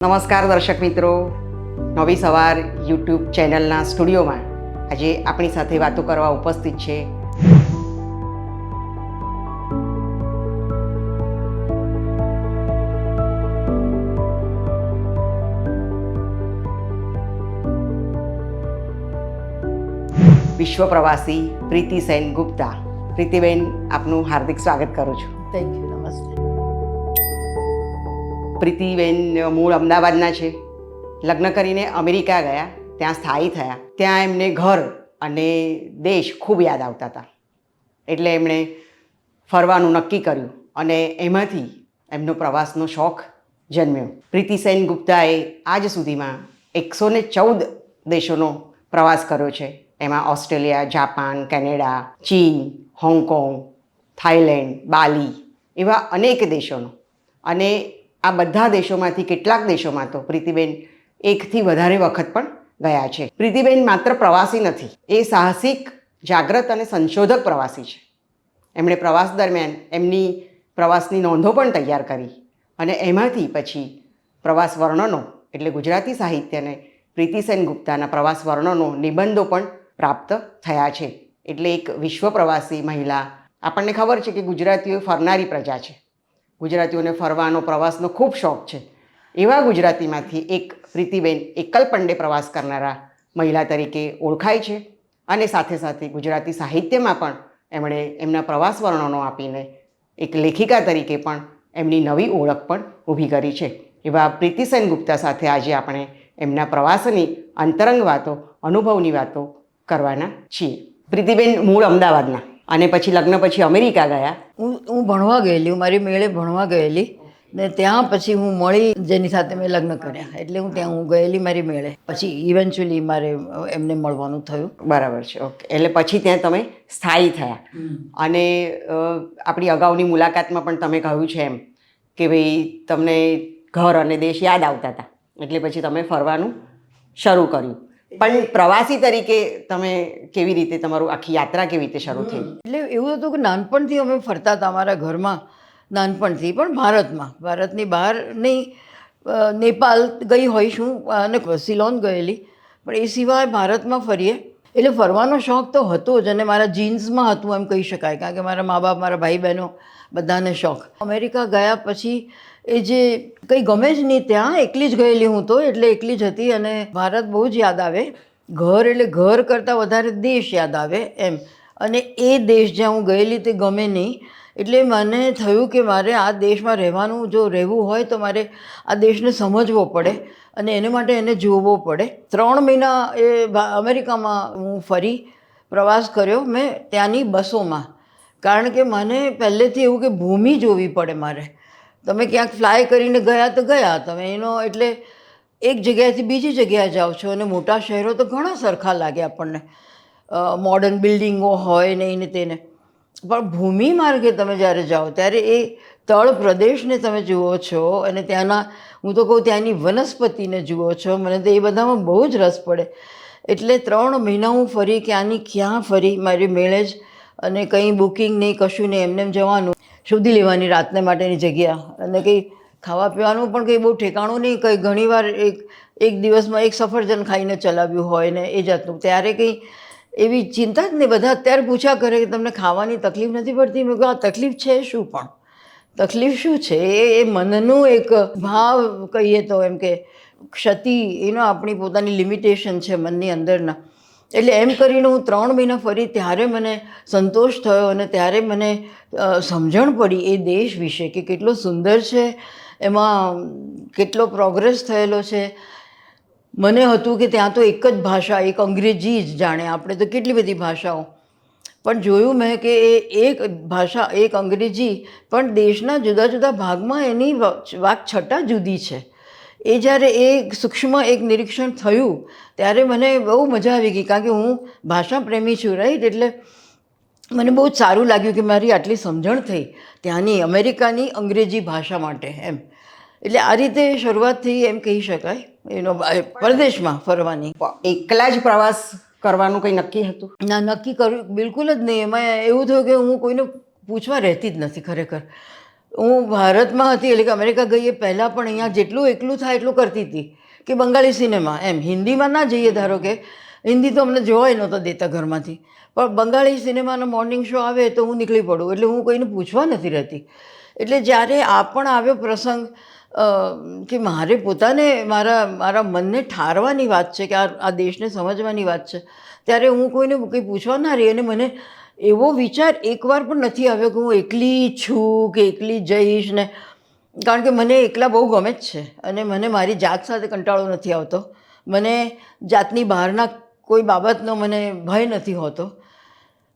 નમસ્કાર દર્શક મિત્રો, નવી સવાર યુટ્યુબ ચેનલના સ્ટુડિયોમાં આજે આપણી સાથે વાતો કરવા ઉપસ્થિત છે વિશ્વ પ્રવાસી પ્રીતિ સેન ગુપ્તા. પ્રીતિબેન, આપનું હાર્દિક સ્વાગત કરું છું. Thank you. નમસ્તે. પ્રીતિબેન મૂળ અમદાવાદના છે. લગ્ન કરીને અમેરિકા ગયા, ત્યાં સ્થાયી થયા. ત્યાં એમને ઘર અને દેશ ખૂબ યાદ આવતા હતા, એટલે એમણે ફરવાનું નક્કી કર્યું અને એમાંથી એમનો પ્રવાસનો શોખ જન્મ્યો. પ્રીતિ સેન ગુપ્તાએ આજ સુધીમાં 114 દેશોનો પ્રવાસ કર્યો છે. એમાં ઓસ્ટ્રેલિયા, જાપાન, કેનેડા, ચીન, હોંગકોંગ, થાઈલેન્ડ, બાલી એવા અનેક દેશોનો. અને આ બધા દેશોમાંથી કેટલાક દેશોમાં તો પ્રીતિબેન એકથી વધારે વખત પણ ગયા છે. પ્રીતિબેન માત્ર પ્રવાસી નથી, એ સાહસિક, જાગૃત અને સંશોધક પ્રવાસી છે. એમણે પ્રવાસ દરમિયાન એમની પ્રવાસની નોંધો પણ તૈયાર કરી અને એમાંથી પછી પ્રવાસ વર્ણનો એટલે ગુજરાતી સાહિત્યને પ્રીતિ સેન ગુપ્તાના પ્રવાસ વર્ણનો નિબંધો પણ પ્રાપ્ત થયા છે. એટલે એક વિશ્વ પ્રવાસી મહિલા. આપણને ખબર છે કે ગુજરાતીઓ ફરનારી પ્રજા છે. ગુજરાતીઓને ફરવાનો, પ્રવાસનો ખૂબ શોખ છે. એવા ગુજરાતીમાંથી એક પ્રીતિબેન એકલ પંડે પ્રવાસ કરનારા મહિલા તરીકે ઓળખાય છે. અને સાથે સાથે ગુજરાતી સાહિત્યમાં પણ એમણે એમના પ્રવાસ વર્ણનો આપીને એક લેખિકા તરીકે પણ એમની નવી ઓળખ પણ ઊભી કરી છે. એવા પ્રીતિ સેન ગુપ્તા સાથે આજે આપણે એમના પ્રવાસની અંતરંગ વાતો, અનુભવની વાતો કરવાના છીએ. પ્રીતિબેન મૂળ અમદાવાદના અને પછી લગ્ન પછી અમેરિકા ગયા. હું ભણવા ગયેલી, હું મારી મેળે ભણવા ગયેલી ને ત્યાં પછી હું મળી જેની સાથે મેં લગ્ન કર્યા, એટલે હું ત્યાં ગયેલી મારી મેળે. પછી ઇવેન્ચ્યુઅલી મારે એમને મળવાનું થયું. બરાબર છે, ઓકે. એટલે પછી ત્યાં તમે સ્થાયી થયા. અને આપણી અગાઉની મુલાકાતમાં પણ તમે કહ્યું છે એમ કે ભાઈ તમને ઘર અને દેશ યાદ આવતા હતા, એટલે પછી તમે ફરવાનું શરૂ કર્યું. પણ પ્રવાસી તરીકે તમે કેવી રીતે, તમારું આખી યાત્રા કેવી રીતે શરૂ થઈ? એટલે એવું હતું કે નાનપણથી અમે ફરતા હતા અમારા ઘરમાં, નાનપણથી. પણ ભારતની બહાર નહીં. નેપાલ ગઈ હોઈશું અને સિલોન ગયેલી, પણ એ સિવાય ભારતમાં ફરીએ. એટલે ફરવાનો શોખ તો હતો જ અને મારા જીન્સમાં હતું એમ કહી શકાય, કારણ કે મારા મા બાપ, મારા ભાઈ બહેનો બધાને શોખ. અમેરિકા ગયા પછી એ જે કંઈ ગમે જ નહીં, ત્યાં એકલી જ ગયેલી હું તો, એટલે એકલી જ હતી. અને ભારત બહુ જ યાદ આવે. ઘર એટલે ઘર કરતાં વધારે દેશ યાદ આવે એમ. અને એ દેશ જ્યાં હું ગયેલી તે ગમે નહીં. એટલે મને થયું કે મારે આ દેશમાં રહેવાનું, જો રહેવું હોય તો મારે આ દેશને સમજવો પડે અને એને માટે એને જોવો પડે. 3 મહિના એ અમેરિકામાં હું ફરી, પ્રવાસ કર્યો મેં ત્યાંની બસોમાં. કારણ કે મને પહેલેથી એવું કે ભૂમિ જોવી પડે મારે. તમે ક્યાંક ફ્લાય કરીને ગયા તો ગયા તમે, એનો એટલે એક જગ્યાએથી બીજી જગ્યાએ જાઓ છો. અને મોટા શહેરો તો ઘણા સરખા લાગે આપણને, મોડર્ન બિલ્ડિંગો હોય ને એને તેને. પણ ભૂમિ માર્ગે તમે જ્યારે જાઓ ત્યારે એ તળ પ્રદેશને તમે જુઓ છો અને ત્યાંના, હું તો કહું ત્યાંની વનસ્પતિને જુઓ છો. મને તો એ બધામાં બહુ જ રસ પડે. એટલે 3 મહિના હું ફરી, ક્યાંની ક્યાં ફરી મારી મેળે જ. અને કંઈ બુકિંગ નહીં, કશું નહીં, એમને જવાનું, શોધી લેવાની રાતને માટેની જગ્યા. અને કંઈ ખાવા પીવાનું પણ કંઈ બહુ ઠેકાણું નહીં. કંઈ ઘણીવાર એક દિવસમાં એક સફરજન ખાઈને ચલાવ્યું હોય ને એ જાતનું. ત્યારે કંઈ એવી ચિંતા જ નહીં. બધા અત્યારે પૂછા કરે કે તમને ખાવાની તકલીફ નથી પડતી? મેં કહ્યું આ તકલીફ છે શું? પણ તકલીફ શું છે? એ મનનું એક ભાવ કહીએ તો એમ કે ક્ષતિ, એનો આપણી પોતાની લિમિટેશન છે મનની અંદરના. એટલે એમ કરીને હું 3 મહિના ફરી, ત્યારે મને સંતોષ થયો અને ત્યારે મને સમજણ પડી એ દેશ વિશે કે કેટલો સુંદર છે, એમાં કેટલો પ્રોગ્રેસ થયેલો છે. મને હતું કે ત્યાં તો એક જ ભાષા, એક અંગ્રેજી જ જાણે, આપણે તો કેટલી બધી ભાષાઓ. પણ જોયું મેં કે એ એક ભાષા, એક અંગ્રેજી, પણ દેશના જુદા જુદા ભાગમાં એની વાકછટા જુદી છે. એ જ્યારે એ સૂક્ષ્મ એક નિરીક્ષણ થયું ત્યારે મને બહુ મજા આવી ગઈ, કારણ કે હું ભાષા પ્રેમી છું, રાઈટ. એટલે મને બહુ જ સારું લાગ્યું કે મારી આટલી સમજણ થઈ ત્યાંની અમેરિકાની અંગ્રેજી ભાષા માટે એમ. એટલે આ રીતે શરૂઆત થઈ એમ કહી શકાય એનો પરદેશમાં ફરવાની. એકલા જ પ્રવાસ કરવાનું કંઈ નક્કી હતું? ના, નક્કી કર્યું બિલકુલ જ નહીં. એમાં એવું થયું કે હું કોઈને પૂછવા રહેતી જ નથી ખરેખર. હું ભારતમાં હતી એટલે કે અમેરિકા ગઈ એ પહેલાં પણ અહીંયા જેટલું એકલું થાય એટલું કરતી હતી કે બંગાળી સિનેમા એમ હિન્દીમાં ના જઈએ ધારો કે હિન્દી તો અમને જોવાય નહોતા દેતા ઘરમાંથી પણ બંગાળી સિનેમાનો મોર્નિંગ શો આવે તો હું નીકળી પડું એટલે હું કોઈને પૂછવા નથી રહેતી એટલે જ્યારે આ પણ આવ્યો પ્રસંગ કે મારે પોતાને મારા મનને ઠારવાની વાત છે કે આ દેશને સમજવાની વાત છે ત્યારે હું કોઈને કંઈ પૂછવા ના રહી અને મને એવો વિચાર એકવાર પણ નથી આવ્યો કે હું એકલી છું કે એકલી જઈશ ને કારણ કે મને એકલા બહુ ગમે જ છે અને મને મારી જાત સાથે કંટાળો નથી આવતો મને જાતની બહારના કોઈ બાબતનો મને ભય નથી હોતો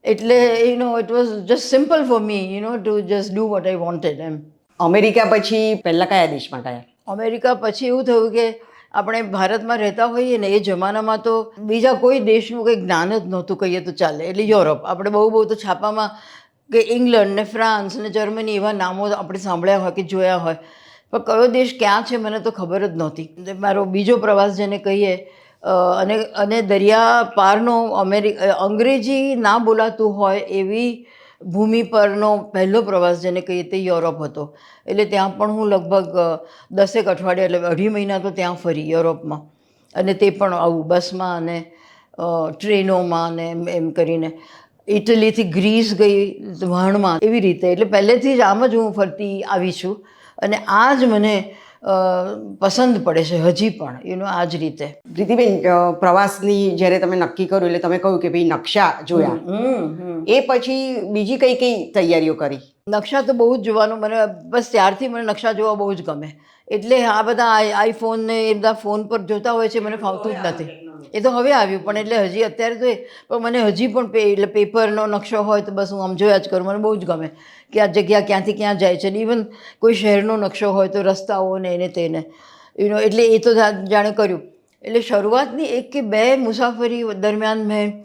એટલે it was just simple for me to just do what I wanted એમ. અમેરિકા પછી પહેલાં કયા દેશમાં ગયા? અમેરિકા પછી એવું થયું કે આપણે ભારતમાં રહેતા હોઈએ ને એ જમાનામાં તો બીજા કોઈ દેશનું કંઈ જ્ઞાન જ નહોતું કહીએ તો ચાલે એટલે યુરોપ આપણે બહુ તો છાપામાં કે ઇંગ્લેન્ડ ને ફ્રાન્સ ને જર્મની એવા નામો આપણે સાંભળ્યા હોય કે જોયા હોય પણ કયો દેશ ક્યાં છે મને તો ખબર જ નહોતી. મારો બીજો પ્રવાસ જેને કહીએ અને દરિયા પારનો અંગ્રેજી ના બોલાતું હોય એવી ભૂમિ પરનો પહેલો પ્રવાસ જેને કહીએ તે યુરોપ હતો એટલે ત્યાં પણ હું લગભગ 10 અઠવાડિયા એટલે 2.5 મહિના તો ત્યાં ફરી યુરોપમાં અને તે પણ આવું બસમાં અને ટ્રેનોમાં ને એમ કરીને ઇટલીથી ગ્રીસ ગઈ વહાણમાં એવી રીતે એટલે પહેલેથી જ આમ જ હું ફરતી આવી છું અને આ જ મને પસંદ પડે છે હજી પણ આ જ રીતે. પ્રીતિબેન, પ્રવાસની જ્યારે તમે નક્કી કર્યું એટલે તમે કહ્યું કે ભાઈ નકશા જોયા, એ પછી બીજી કઈ કઈ તૈયારીઓ કરી? નકશા તો બહુ જ જોવાનું મને બસ ત્યારથી મને નકશા જોવા બહુ જ ગમે એટલે આ બધા આઈફોન ને એ બધા ફોન પર જોતા હોય છે મને ફાવતું જ નથી. એ તો હવે આવ્યું પણ એટલે હજી અત્યારે તો પણ મને હજી પણ એટલે પેપરનો નકશો હોય તો બસ હું આમ જોયા જ કરું. મને બહુ જ ગમે કે આ જગ્યા ક્યાંથી ક્યાં જાય છે. ઇવન કોઈ શહેરનો નકશો હોય તો રસ્તાઓ ને એને તેને એટલે એ તો જાણે કર્યું. એટલે શરૂઆતની 1 કે 2 મુસાફરી દરમિયાન મેં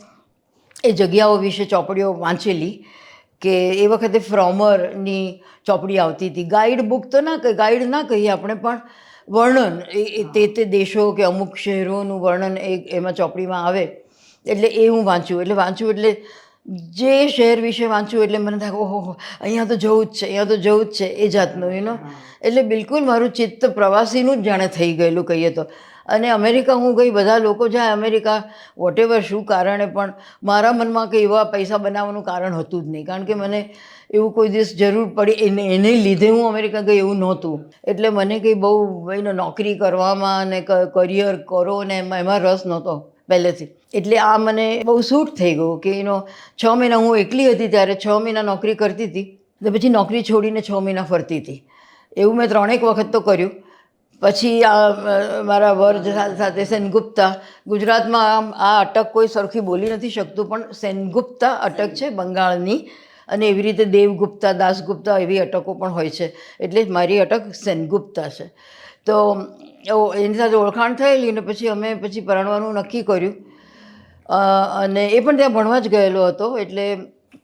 એ જગ્યાઓ વિશે ચોપડીઓ વાંચેલી કે એ વખતે ફ્રોમરની ચોપડી આવતી હતી. ગાઈડ બુક તો ગાઈડ ના કહીએ આપણે પણ વર્ણન તે દેશો કે અમુક શહેરોનું વર્ણન એમાં ચોપડીમાં આવે એટલે એ હું વાંચ્યું એટલે જે શહેર વિશે વાંચ્યું એટલે મને થાય ઓહો અહીંયા તો જવું જ છે એ જાતનું એટલે બિલકુલ મારું ચિત્ત પ્રવાસીનું જ જાણે થઈ ગયેલું કહીએ તો. અને અમેરિકા હું ગઈ, બધા લોકો જાય અમેરિકા વોટેવર શું કારણે પણ મારા મનમાં કંઈ એવા પૈસા બનાવવાનું કારણ હતું જ નહીં કારણ કે મને એવું કોઈ દિવસ જરૂર પડી એને લીધે હું અમેરિકા ગઈ એવું નહોતું. એટલે મને કંઈ બહુ નોકરી કરવામાં ને કરિયર કરો ને એમાં રસ નહોતો પહેલેથી. એટલે આ મને બહુ સૂટ થઈ ગયું કે 6 મહિના હું એકલી હતી ત્યારે 6 મહિના નોકરી કરતી હતી ને પછી નોકરી છોડીને 6 મહિના ફરતી હતી. એવું મેં 3 વખત તો કર્યું. પછી મારા વર સાથે સેનગુપ્તા, ગુજરાતમાં આ અટક કોઈ સરખી બોલી નથી શકતું પણ સેનગુપ્તા અટક છે બંગાળની અને એવી રીતે દેવગુપ્તા, દાસગુપ્તા એવી અટકો પણ હોય છે એટલે મારી અટક સેનગુપ્તા છે. તો એની સાથે ઓળખાણ થયેલી ને પછી અમે પરણવાનું નક્કી કર્યું અને એ પણ ત્યાં ભણવા જ ગયેલો હતો એટલે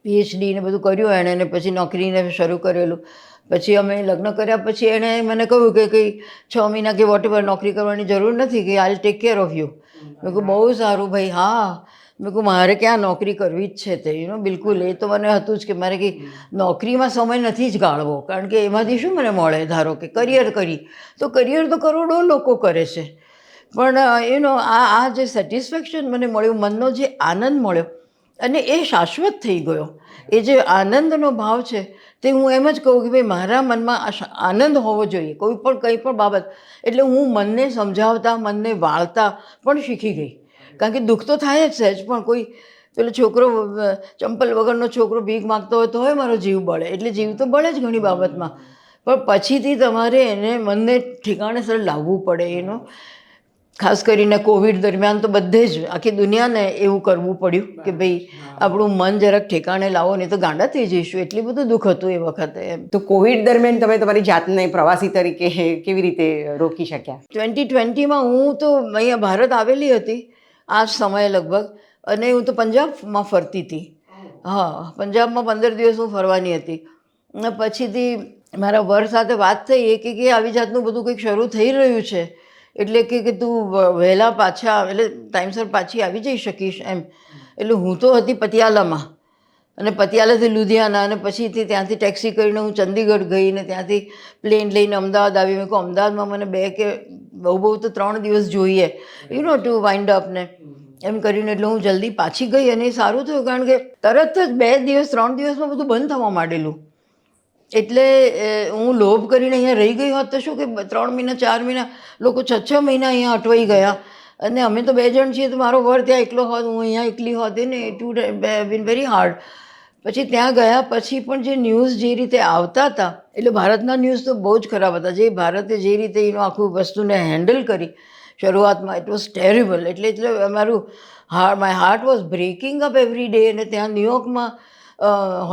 PhD ને બધું કર્યું એણે અને પછી નોકરીને શરૂ કરેલું. પછી અમે લગ્ન કર્યા પછી એણે મને કહ્યું કે કંઈ 6 મહિના કે વોટેવર નોકરી કરવાની જરૂર નથી કે I take care of you. મેં કહું બહુ સારું ભાઈ. હા, મેં કહું મારે ક્યાં નોકરી કરવી જ છે તે બિલકુલ. એ તો મને હતું જ કે મારે કંઈ નોકરીમાં સમય નથી જ ગાળવો કારણ કે એમાંથી શું મને મળે. ધારો કે કરિયર તો કરોડો લોકો કરે છે પણ આ જે સેટિસ્ફેક્શન મને મળ્યું, મનનો જે આનંદ મળ્યો અને એ શાશ્વત થઈ ગયો. એ જે આનંદનો ભાવ છે તે હું એમ જ કહું કે ભાઈ મારા મનમાં આનંદ હોવો જોઈએ કંઈ પણ બાબત. એટલે હું મનને સમજાવતા, મનને વાળતા પણ શીખી ગઈ કારણ કે દુઃખ તો થાય જ સહેજ પણ કોઈ પેલો છોકરો ચંપલ વગરનો છોકરો ભીખ માગતો હોય તો મારો જીવ બળે એટલે જીવ તો બળે જ ઘણી બાબતમાં પણ પછીથી તમારે એને મનને ઠેકાણે સર લાવવું પડે. ખાસ કરીને કોવિડ દરમિયાન તો બધે જ આખી દુનિયાને એવું કરવું પડ્યું કે ભાઈ આપણું મન જરાક ઠેકાણે લાવો નહીં તો ગાંડા થઈ જઈશું. એટલી બધું દુઃખ હતું એ વખતે. તો કોવિડ દરમિયાન તમે તમારી જાતને પ્રવાસી તરીકે કેવી રીતે રોકી શક્યા? 2020માં હું તો અહીંયા ભારત આવેલી હતી આ જ સમયે લગભગ અને હું તો પંજાબમાં ફરતી હતી. હા, પંજાબમાં 15 દિવસ હું ફરવાની હતી. અને પછીથી મારા વર સાથે વાત થઈ એ કે આવી જાતનું બધું કંઈક શરૂ થઈ રહ્યું છે એટલે કે તું વહેલા પાછા એટલે ટાઈમસર પાછી આવી જઈ શકીશ એમ. એટલે હું તો હતી પટિયાલામાં અને પતિયાલાથી લુધિયાના, અને પછીથી ત્યાંથી ટેક્સી કરીને હું ચંદીગઢ ગઈ, ને ત્યાંથી પ્લેન લઈને અમદાવાદ આવી. મેં કહું અમદાવાદમાં મને 2 કે બહુ તો 3 દિવસ જોઈએ ટુ વાઇન્ડ અપ ને એમ કરીને. એટલે હું જલ્દી પાછી ગઈ અને એ સારું થયું, કારણ કે તરત જ 2 દિવસ 3 દિવસમાં બધું બંધ થવા માંડેલું. એટલે હું લોભ કરીને અહીંયા રહી ગઈ હોત તો શું કે 3 મહિના 4 મહિના, લોકો 6 મહિના અહીંયા અટવાઈ ગયા. અને અમે તો 2 જણ છીએ, તો મારો વર ત્યાં એકલો હોત, હું અહીંયા એકલી હોત ને, it would been very hard. પછી ત્યાં ગયા પછી પણ જે ન્યૂઝ જે રીતે આવતા હતા, એટલે ભારતના ન્યૂઝ તો બહુ જ ખરાબ હતા. જે ભારતે જે રીતે એનું આખું વસ્તુને હેન્ડલ કરી શરૂઆતમાં, ઇટ વોઝ ટેરેબલ. એટલે અમારું my heart was breaking up every day. અને ત્યાં ન્યુયોર્કમાં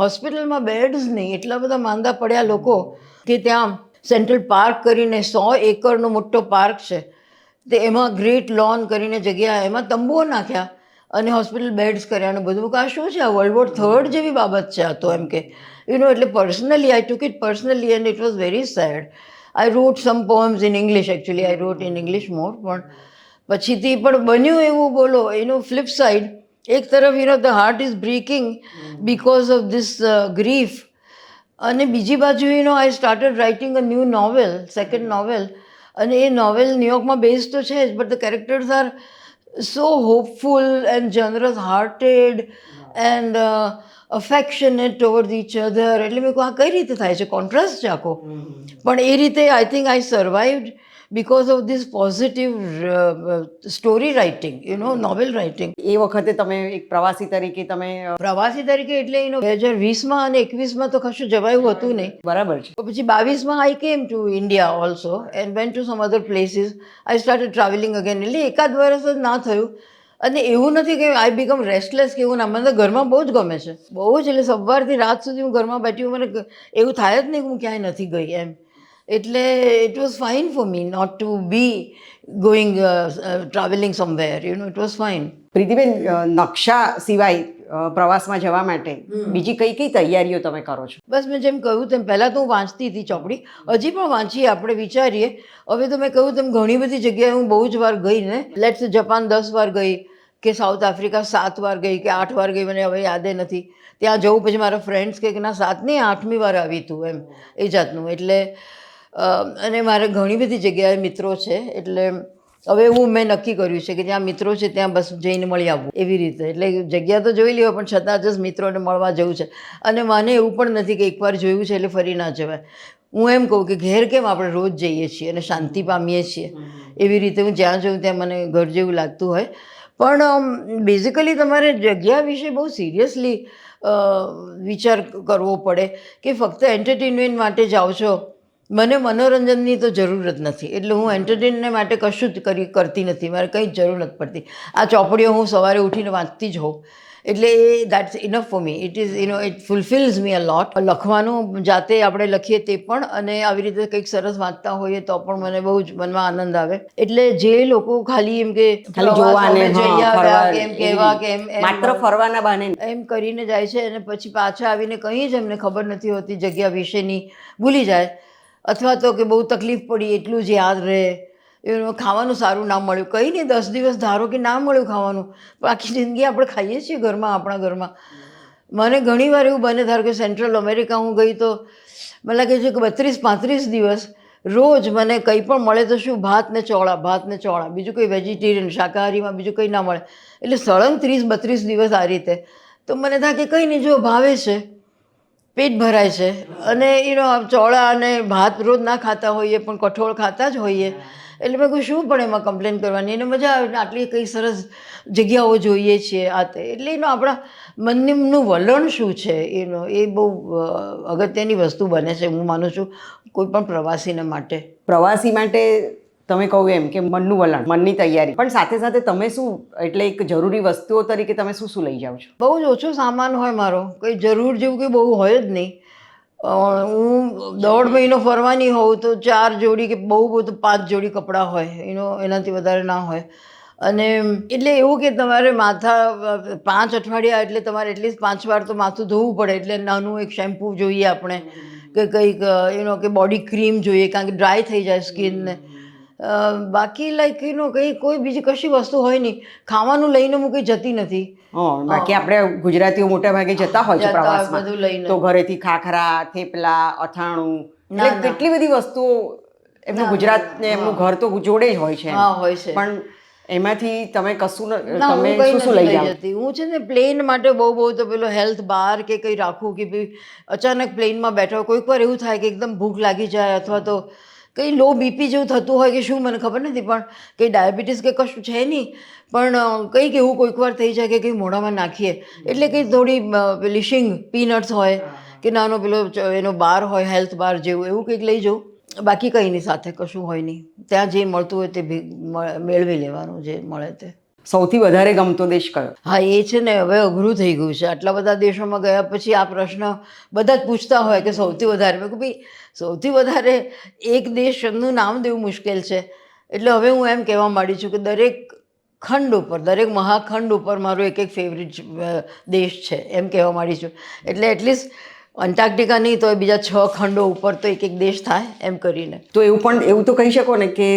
હોસ્પિટલમાં બેડ્સ નહીં, એટલા બધા માંદા પડ્યા લોકો કે ત્યાં સેન્ટ્રલ પાર્ક કરીને 100 એકરનો મોટો પાર્ક છે, તે એમાં ગ્રેટ લોન કરીને જગ્યા, એમાં તંબુઓ નાખ્યા અને હોસ્પિટલ બેડ્સ કર્યા અને બધું. આ શું છે? આ વર્લ્ડ વોર થર્ડ જેવી બાબત છે આ તો, એમ કે એટલે personally I took it personally and it was very sad. I wrote some poems in English, actually I wrote in English more. પણ પછીથી પણ બન્યું એવું, બોલો, ફ્લિપ સાઇડ. એક તરફ the heart is breaking because of this grief, અને બીજી બાજુ I started writing a new novel, second novel. અને એ નોવેલ ન્યુયોર્કમાં બેઝ તો છે જ, but the characters are so hopeful and generous hearted and affectionate toward each other. એટલે મેં કહું આ કઈ રીતે થાય છે? કોન્ટ્રાસ્ટ છે આખો. પણ એ રીતે I think I survived because of this positive story writing, novel writing. એ વખતે તમે એક પ્રવાસી તરીકે તમે પ્રવાસી તરીકે એટલે 2020માં અને 21માં તો કશું જવાયું હતું નહીં. બરાબર છે. પછી 22માં I came to India also and went to some other places. I started travelling again. એટલે 1 વર્ષ જ ના થયું. અને એવું નથી કે આઈ બીકમ રેસ્ટલેસ કે એવું ના, મને ઘરમાં બહુ જ ગમે છે, બહુ જ. એટલે સવારથી રાત સુધી હું ઘરમાં બેઠી હું, મને એવું થાય જ નહીં કે હું ક્યાંય નથી ગઈ એમ. એટલે it was fine for me not to be going travelling somewhere, it was fine. Pritiben, નકશા સિવાય પ્રવાસમાં જવા માટે બીજી કઈ કઈ તૈયારીઓ તમે કરો છો? બસ મેં જેમ કહ્યું તેમ પહેલાં તો હું વાંચતી હતી ચોપડી, હજી પણ વાંચીએ આપણે, વિચારીએ. હવે તો મેં કહ્યું તેમ ઘણી બધી જગ્યાએ હું બહુ જ વાર ગઈ ને. લેટ્સ જાપાન 10 વાર ગઈ, કે સાઉથ આફ્રિકા 7 વાર ગઈ, કે 8 વાર ગઈ, મને હવે યાદે નથી. ત્યાં જવું પછી મારા ફ્રેન્ડ્સ કે ના 7 નહીં 8મી વાર આવી તું એમ, એ જાતનું. એટલે અને મારે ઘણી બધી જગ્યાએ મિત્રો છે. એટલે હવે મેં નક્કી કર્યું છે કે જ્યાં મિત્રો છે ત્યાં બસ જઈને મળી આવવું, એવી રીતે. એટલે જગ્યા તો જોઈ લ્યો, પણ છતાં જ મિત્રોને મળવા જવું છે. અને મને એવું પણ નથી કે એકવાર જોયું છે એટલે ફરી ના જવાય. હું એમ કહું કે ઘેર કેમ આપણે રોજ જઈએ છીએ અને શાંતિ પામીએ છીએ, એવી રીતે હું જ્યાં જઉં ત્યાં મને ઘર જેવું લાગતું હોય. પણ બેઝિકલી તમારે જગ્યા વિશે બહુ સિરિયસલી વિચાર કરવો પડે કે ફક્ત એન્ટરટેનમેન્ટ માટે જાઓ છો. મને મનોરંજનની તો જરૂર જ નથી, એટલે હું એન્ટરટેનમેન્ટ માટે કશું જ કરતી નથી, મારે કંઈ જ જરૂર નથી પડતી. આ ચોપડીઓ હું સવારે ઉઠીને વાંચતી જ હોઉં, એટલે that's enough for me. It is it fulfils me a lot. લખવાનું જાતે આપણે લખીએ તે પણ, અને આવી રીતે કંઈક સરસ વાંચતા હોઈએ તો પણ મને બહુ જ મનમાં આનંદ આવે. એટલે જે લોકો ખાલી એમ કે માત્ર ફરવાના બહાને એમ કરીને જાય છે અને પછી પાછા આવીને કંઈ જ એમને ખબર નથી હોતી જગ્યા વિશેની, ભૂલી જાય. અથવા તો કે બહુ તકલીફ પડી એટલું જ યાદ રહે. ખાવાનું સારું ના મળ્યું, કંઈ નહીં, 10 દિવસ ધારો કે ના મળ્યું ખાવાનું, પણ આખી જિંદગી આપણે ખાઈએ છીએ ઘરમાં, આપણા ઘરમાં. મને ઘણીવાર એવું બને, ધારો કે સેન્ટ્રલ અમેરિકા હું ગઈ તો મને લાગે છે કે 32-35 દિવસ રોજ મને કંઈ પણ મળે તો શું, ભાત ને ચોળા, બીજું કંઈ વેજીટેરિયન શાકાહારીમાં બીજું કંઈ ના મળે. એટલે સળંગ 30-32 દિવસ આ રીતે. તો મને થાય કે કંઈ નહીં, જો ભાવે છે, પેટ ભરાય છે. અને ચોળા અને ભાત રોજ ના ખાતા હોઈએ પણ કઠોળ ખાતા જ હોઈએ, એટલે મેં કોઈ શું પણ એમાં કમ્પ્લેન કરવાની. એને મજા આવે, આટલી કંઈ સરસ જગ્યાઓ જોઈએ છીએ આ તે. એટલે આપણા મનનું વલણ શું છે એ બહુ અગત્યની વસ્તુ બને છે, હું માનું છું, કોઈ પણ પ્રવાસીને માટે. પ્રવાસી માટે તમે કહું એમ કે મનનું વલણ, મનની તૈયારી, પણ સાથે સાથે તમે શું, એટલે એક જરૂરી વસ્તુઓ તરીકે તમે શું શું લઈ જાઓ છો? બહુ જ ઓછો સામાન હોય મારો, કંઈ જરૂર જેવું કંઈ બહુ હોય જ નહીં. હું 1.5 મહિનો ફરવાની હોઉં તો 4 જોડી કે બહુ બધું 5 જોડી કપડાં હોય, એનાથી વધારે ના હોય. અને એટલે એવું કે તમારે 5 અઠવાડિયા એટલે તમારે એટલીસ્ટ 5 વાર તો માથું ધોવું પડે. એટલે નાનું એક શેમ્પૂ જોઈએ આપણે, કે કંઈક કે બોડી ક્રીમ જોઈએ, કારણ કે ડ્રાય થઈ જાય સ્કિનને. બાકી લાઈક કંઈ કોઈ બીજી કશી વસ્તુ હોય નહીં. ખાવાનું લઈને હું કંઈ જતી નથી. બાકી આપણે ગુજરાતીઓ મોટા ભાગે જતા હોય છે જતા પ્રવાસમાં, બધું લઈને. તો ઘરેથી ખાખરા, થેપલા, અથાણું, ના, એટલે કેટલી બધી વસ્તુઓ એમનું ગુજરાત ને એમનું ઘર તો જોડે જ હોય છે એમ. હા, હોય છે. પણ એમાંથી તમે કશું ના, હું તમે કંઈ શું શું નથી લઈ લઈ જાઓ? જતી. હું છે ને પ્લેન માટે બહુ તો પેલો હેલ્થ બાર કે કંઈ રાખું કે ભાઈ અચાનક પ્લેનમાં બેઠો કોઈક વાર એવું થાય કે એકદમ ભૂખ લાગી જાય અથવા તો કંઈ લો બીપી જેવું થતું હોય કે શું મને ખબર નથી, પણ કંઈ ડાયાબિટીસ કે કશું છે નહીં, પણ કંઈક એવું કોઈક વાર થઈ જાય કે કંઈ મોઢામાં નાખીએ એટલે કંઈ થોડી પેલી શીંગ પીનટ્સ હોય કે નાનો પેલો એનો બાર હોય હેલ્થ બાર જેવું એવું કંઈક લઈ જાઉં. બાકી કંઈ નહીં, સાથે કશું હોય નહીં. ત્યાં જે મળતું હોય તે મેળવી લેવાનું જે મળે તે. સૌથી વધારે ગમતો દેશ કયો? હા, એ છે ને હવે અઘરું થઈ ગયું છે. આટલા બધા દેશોમાં ગયા પછી આ પ્રશ્ન બધા જ પૂછતા હોય કે સૌથી વધારે. મેં કહું ભાઈ સૌથી વધારે એક દેશનું નામ દેવું મુશ્કેલ છે. એટલે હવે હું એમ કહેવા માંડી છું કે દરેક ખંડ ઉપર, દરેક મહાખંડ ઉપર મારો એક ફેવરિટ દેશ છે એમ કહેવા માંડી છું. એટલે એટલીસ્ટ અંટાર્કટિકા નહીં તો બીજા 6 ખંડો ઉપર તો એક દેશ થાય એમ કરીને. તો એવું તો કહી શકો ને કે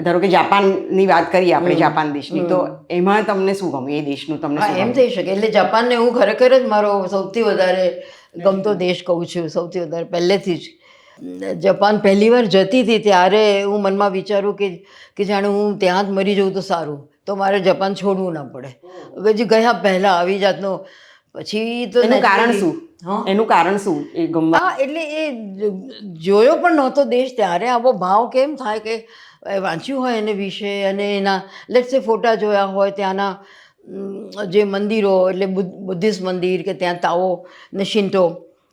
ધારો કે જાપાનની વાત કરીએ આપણે, જાપાન દેશની, તો એમાં તમને શું ગમે? એ દેશનું તમને હા, શું એમ ગમે? થઈ શકે. એટલે જાપાનને હું ખરેખર જ મારો સૌથી વધારે ગમતો દેશ કહું છું, સૌથી વધારે પહેલેથી જ. જાપાન પહેલી વાર જતી હતી ત્યારે હું મનમાં વિચારું કે જાણે હું ત્યાં જ મરી જઉં તો સારું, તો મારે જાપાન છોડવું ના પડે. હજી ગયા પહેલાં આવી જાતનો. પછી તો એનું કારણ શું? એનું કારણ શું એ ગમવા? હા, એટલે એ જોયો પણ નહોતો દેશ ત્યારે. આવો ભાવ કેમ થાય કે વાંચ્યું હોય એને વિશે અને એના લેટ્સ સે ફોટા જોયા હોય ત્યાંના જે મંદિરો, એટલે બુદ્ધિસ્ટ મંદિર કે ત્યાં તાઓ ને શિન્ટો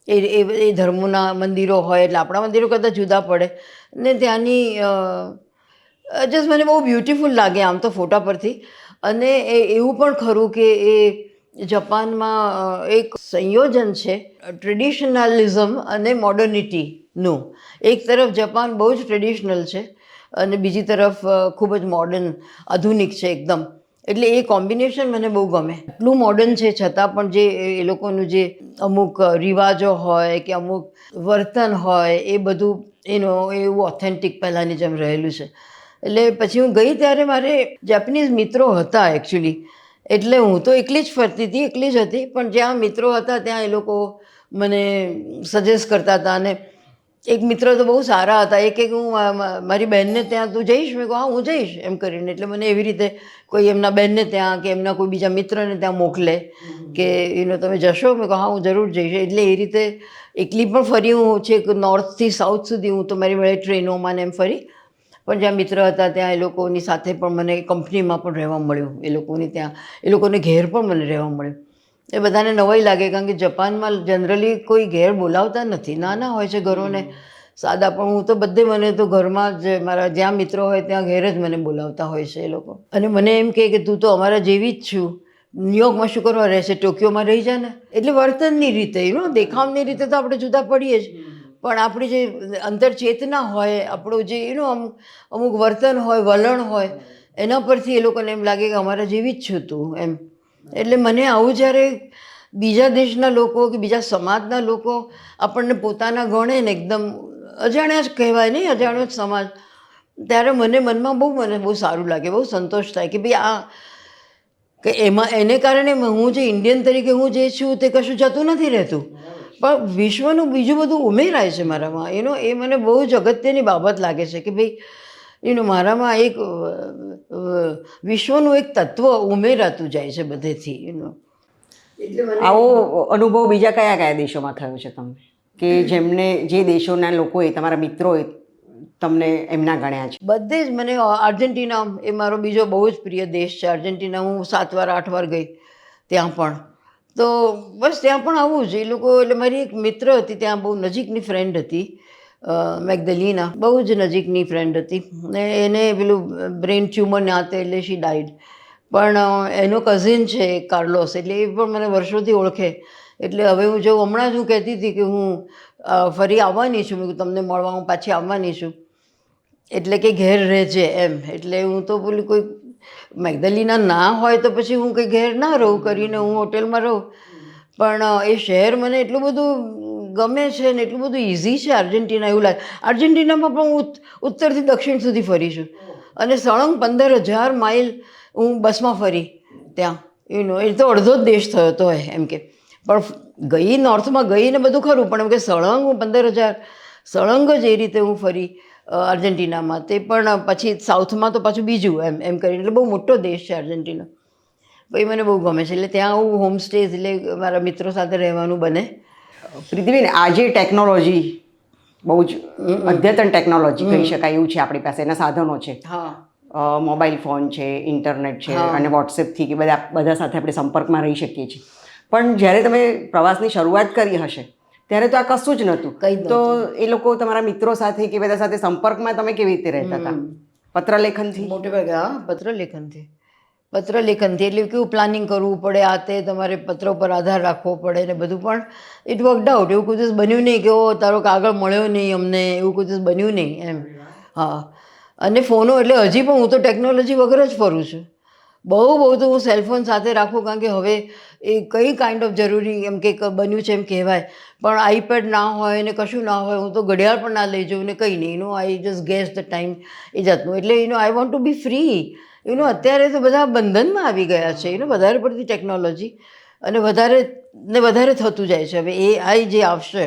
એ ધર્મોના મંદિરો હોય એટલે આપણા મંદિરો કરતાં જુદા પડે ને ત્યાંની જસ્ટ મને બહુ બ્યુટિફુલ લાગે આમ તો ફોટા પરથી. અને એવું પણ ખરું કે એ જાપાનમાં એક સંયોજન છે ટ્રેડિશનલિઝમ અને મોડર્નિટીનું. એક તરફ જાપાન બહુ જ ટ્રેડિશનલ છે અને બીજી તરફ ખૂબ જ મોડર્ન, આધુનિક છે એકદમ. એટલે એ કોમ્બિનેશન મને બહુ ગમે. એટલું મોડર્ન છે છતાં પણ જે એ લોકોનું જે અમુક રિવાજો હોય કે અમુક વર્તન હોય એ બધું એવું ઓથેન્ટિક પહેલાંની જેમ રહેલું છે. એટલે પછી હું ગઈ ત્યારે મારે જાપાનીઝ મિત્રો હતા એકચ્યુઅલી. એટલે હું તો એકલી જ ફરતી હતી, એકલી જ હતી, પણ જ્યાં મિત્રો હતા ત્યાં એ લોકો મને સજેસ્ટ કરતા હતા. અને એક મિત્ર તો બહુ સારા હતા. એ કે હું મારી બહેનને ત્યાં તું જઈશ? મેં કહું હા હું જઈશ એમ કરીને. એટલે મને એવી રીતે કોઈ એમના બહેનને ત્યાં કે એમના કોઈ બીજા મિત્રને ત્યાં મોકલે કે તમે જશો? મેં કહું હા હું જરૂર જઈશ. એટલે એ રીતે એકલી પણ ફરી હું છેક નોર્થથી સાઉથ સુધી હું તો મારી મળે ટ્રેનોમાં ને એમ ફરી. પણ જ્યાં મિત્ર હતા ત્યાં એ લોકોની સાથે પણ મને કંપનીમાં પણ રહેવા મળ્યું. એ લોકોની ત્યાં એ લોકોને ઘેર પણ મને રહેવા મળ્યું. એ બધાને નવાઈ લાગે કારણ કે જાપાનમાં જનરલી કોઈ ઘેર બોલાવતા નથી, નાના હોય છે ઘરોને સાદા. પણ હું તો બધે મને તો ઘરમાં જ મારા જ્યાં મિત્રો હોય ત્યાં ઘેર જ મને બોલાવતા હોય છે એ લોકો. અને મને એમ કહે કે તું તો અમારા જેવી જ છું, ન્યુયોર્કમાં શું કરવા રહેશે, ટોક્યોમાં રહી જા ને. એટલે વર્તનની રીતે દેખાવની રીતે તો આપણે જુદા પડીએ જ, પણ આપણી જે અંતર ચેતના હોય, આપણું જે અમુક વર્તન હોય, વલણ હોય, એના પરથી એ લોકોને એમ લાગે કે અમારા જેવી જ છું તું એમ. એટલે મને આવું જ્યારે બીજા દેશના લોકો કે બીજા સમાજના લોકો આપણને પોતાના ગણે ને એકદમ અજાણ્યા જ કહેવાય નહીં, અજાણ્યો જ સમાજ, ત્યારે મને મને બહુ સારું લાગે, બહુ સંતોષ થાય કે ભાઈ આ કે એમાં એને કારણે હું જે ઇન્ડિયન તરીકે હું જે છું તે કશું જતું નથી રહેતું, પણ વિશ્વનું બીજું બધું ઉમેરાય છે મારામાં. એ મને બહુ જ અગત્યની બાબત લાગે છે કે ભાઈ મારામાં એક વિશ્વનું એક તત્વ ઉમેરાતું જાય છે બધેથી. આવો અનુભવ બીજા કયા કયા દેશોમાં થયો છે તમને કે જે દેશોના લોકોએ, તમારા મિત્રોએ તમને એમના ગણ્યા છે? બધે જ. મને આર્જેન્ટિના એ મારો બીજો બહુ જ પ્રિય દેશ છે. આર્જેન્ટિના હું 7 વાર 8 વાર ગઈ ત્યાં પણ. તો બસ ત્યાં પણ આવું જ એ લોકો. એટલે મારી એક મિત્ર હતી ત્યાં, બહુ નજીકની ફ્રેન્ડ હતી, મેગદલીના, બહુ જ નજીકની ફ્રેન્ડ હતી. ને એને પેલું બ્રેઇન ટ્યુમર ના હતા એટલે શી ડાઈડ. પણ એનો કઝિન છે કાર્લોસ, એટલે એ પણ મને વર્ષોથી ઓળખે. એટલે હવે હું હમણાં જ હું કહેતી હતી કે હું ફરી આવવાની છું, મેં તમને મળવા હું પાછી આવવાની છું. એટલે કે ઘેર રહેજે એમ. એટલે હું તો બોલી કોઈ મેગદલીના ના હોય તો પછી હું કંઈ ઘેર ના રહું કરીને હું હોટેલમાં રહું. પણ એ શહેર મને એટલું બધું ગમે છે ને એટલું બધું ઇઝી છે અર્જેન્ટિના એવું લાગે. અર્જેન્ટિનામાં પણ હું ઉત્તરથી દક્ષિણ સુધી ફરી છું અને સળંગ 15,000 માઇલ હું બસમાં ફરી ત્યાં. એ તો અડધો જ દેશ થયો હતો એમ કે. પણ ગઈ નોર્થમાં ગઈ ને બધું ખરું, પણ એમ કે સળંગ હું 15,000 સળંગ જ એ રીતે હું ફરી અર્જેન્ટિનામાં. તે પણ પછી સાઉથમાં તો પાછું બીજું એમ એમ કરીને. એટલે બહુ મોટો દેશ છે અર્જેન્ટિના. ભાઈ મને બહુ ગમે છે. એટલે ત્યાં હું હોમસ્ટે, એટલે મારા મિત્રો સાથે રહેવાનું બને. પ્રીતિબેન, આજે ટેકનોલોજી બહુ જ અદ્યતન ટેકનોલોજી કહી શકાય એવું છે આપણી પાસે. એના સાધનો છે, હા, મોબાઈલ ફોન છે, ઇન્ટરનેટ છે અને વોટ્સએપથી કે બધા સાથે આપણે સંપર્કમાં રહી શકીએ છીએ. પણ જ્યારે તમે પ્રવાસની શરૂઆત કરી હશે ત્યારે તો આ કશું જ નહોતું. કંઈ જ તો એ લોકો તમારા મિત્રો સાથે કે બધા સાથે સંપર્કમાં તમે કેવી રીતે રહેતા હતા? પત્રલેખનથી? મોટે ભાગે હા, પત્રલેખનથી. એટલે કેવું પ્લાનિંગ કરવું પડે, આ તે તમારે પત્ર પર આધાર રાખવો પડે ને બધું. પણ ઇટ વર્કડ આઉટ. એવું કોઈ દિવસ બન્યું નહીં કે ઓ તારો કાગળ મળ્યો નહીં અમને, એવું કોઈ દિવસ બન્યું નહીં એમ. હા, અને ફોનો એટલે હજી પણ હું તો ટેકનોલોજી વગર જ ફરું છું. બહુ તો હું સેલફોન સાથે રાખું, કારણ કે હવે એ કઈ કાઇન્ડ ઓફ જરૂરી એમ કે બન્યું છે એમ કહેવાય. પણ આઈપેડ ના હોય ને કશું ના હોય, હું તો ઘડિયાળ પણ ના લઈ જાઉં ને કંઈ નહીં. I just guess the time એ જાતનું. એટલે I want to be free. અત્યારે તો બધા બંધનમાં આવી ગયા છે વધારે પડતી ટેકનોલોજી, અને વધારે થતું જાય છે. હવે AI જે આવશે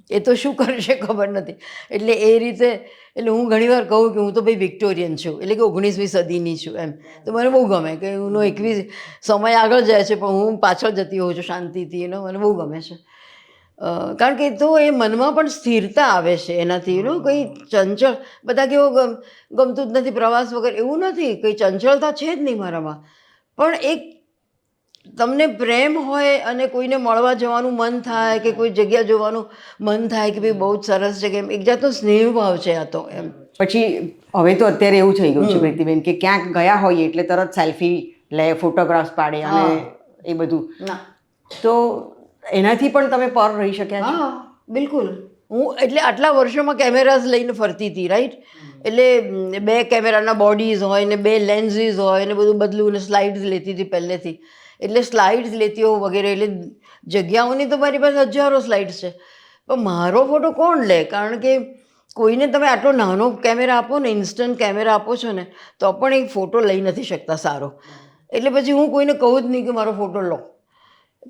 એ તો શું કરશે ખબર નથી. એટલે એ રીતે એટલે હું ઘણીવાર કહું કે હું તો ભાઈ વિક્ટોરિયન છું, એટલે કે 19મી સદીની છું એમ. તો મને બહુ ગમે કે 21 સમય આગળ જાય છે પણ હું પાછળ જતી હોઉં છું શાંતિથી. મને બહુ ગમે છે. કારણ કે તો એ મનમાં પણ સ્થિરતા આવે છે એનાથી. કંઈ ચંચળ, બધા કેવો ગમતું જ નથી પ્રવાસ વગર, એવું નથી. કંઈ ચંચળતા છે જ નહીં મારામાં. પણ એક તમને પ્રેમ હોય અને કોઈને મળવા જવાનું મન થાય કે કોઈ જગ્યા જોવાનું મન થાય કે ભાઈ બહુ જ સરસ છે, કે એમ એક જાતનો સ્નેહ ભાવ છે આ તો એમ. પછી હવે તો અત્યારે એવું થઈ ગયું છે પ્રીતિબેન કે ક્યાંક ગયા હોઈએ એટલે તરત સેલ્ફી લે, ફોટોગ્રાફ્સ પાડે અને એ બધું. તો એનાથી પણ તમે પર રહી શક્યા છો? હા, બિલકુલ. હું એટલે આટલા વર્ષોમાં કેમેરાઝ લઈને ફરતી હતી, રાઈટ. એટલે 2 કેમેરાના બોડીઝ હોય ને 2 લેન્સીસ હોય ને બધું બદલું ને સ્લાઇડ્સ લેતી હતી પહેલેથી. એટલે સ્લાઇડ્સ લેતી હોઉં વગેરે. એટલે જગ્યાઓની તો મારી પાસે હજારો સ્લાઇડ્સ છે. પણ મારો ફોટો કોણ લે? કારણ કે કોઈને તમે આટલો નાનો કેમેરા આપો ને, ઇન્સ્ટન્ટ કેમેરા આપો છો ને, તો પણ એક ફોટો લઈ નથી શકતા સારો. એટલે પછી હું કોઈને કહું જ નહીં કે મારો ફોટો લો.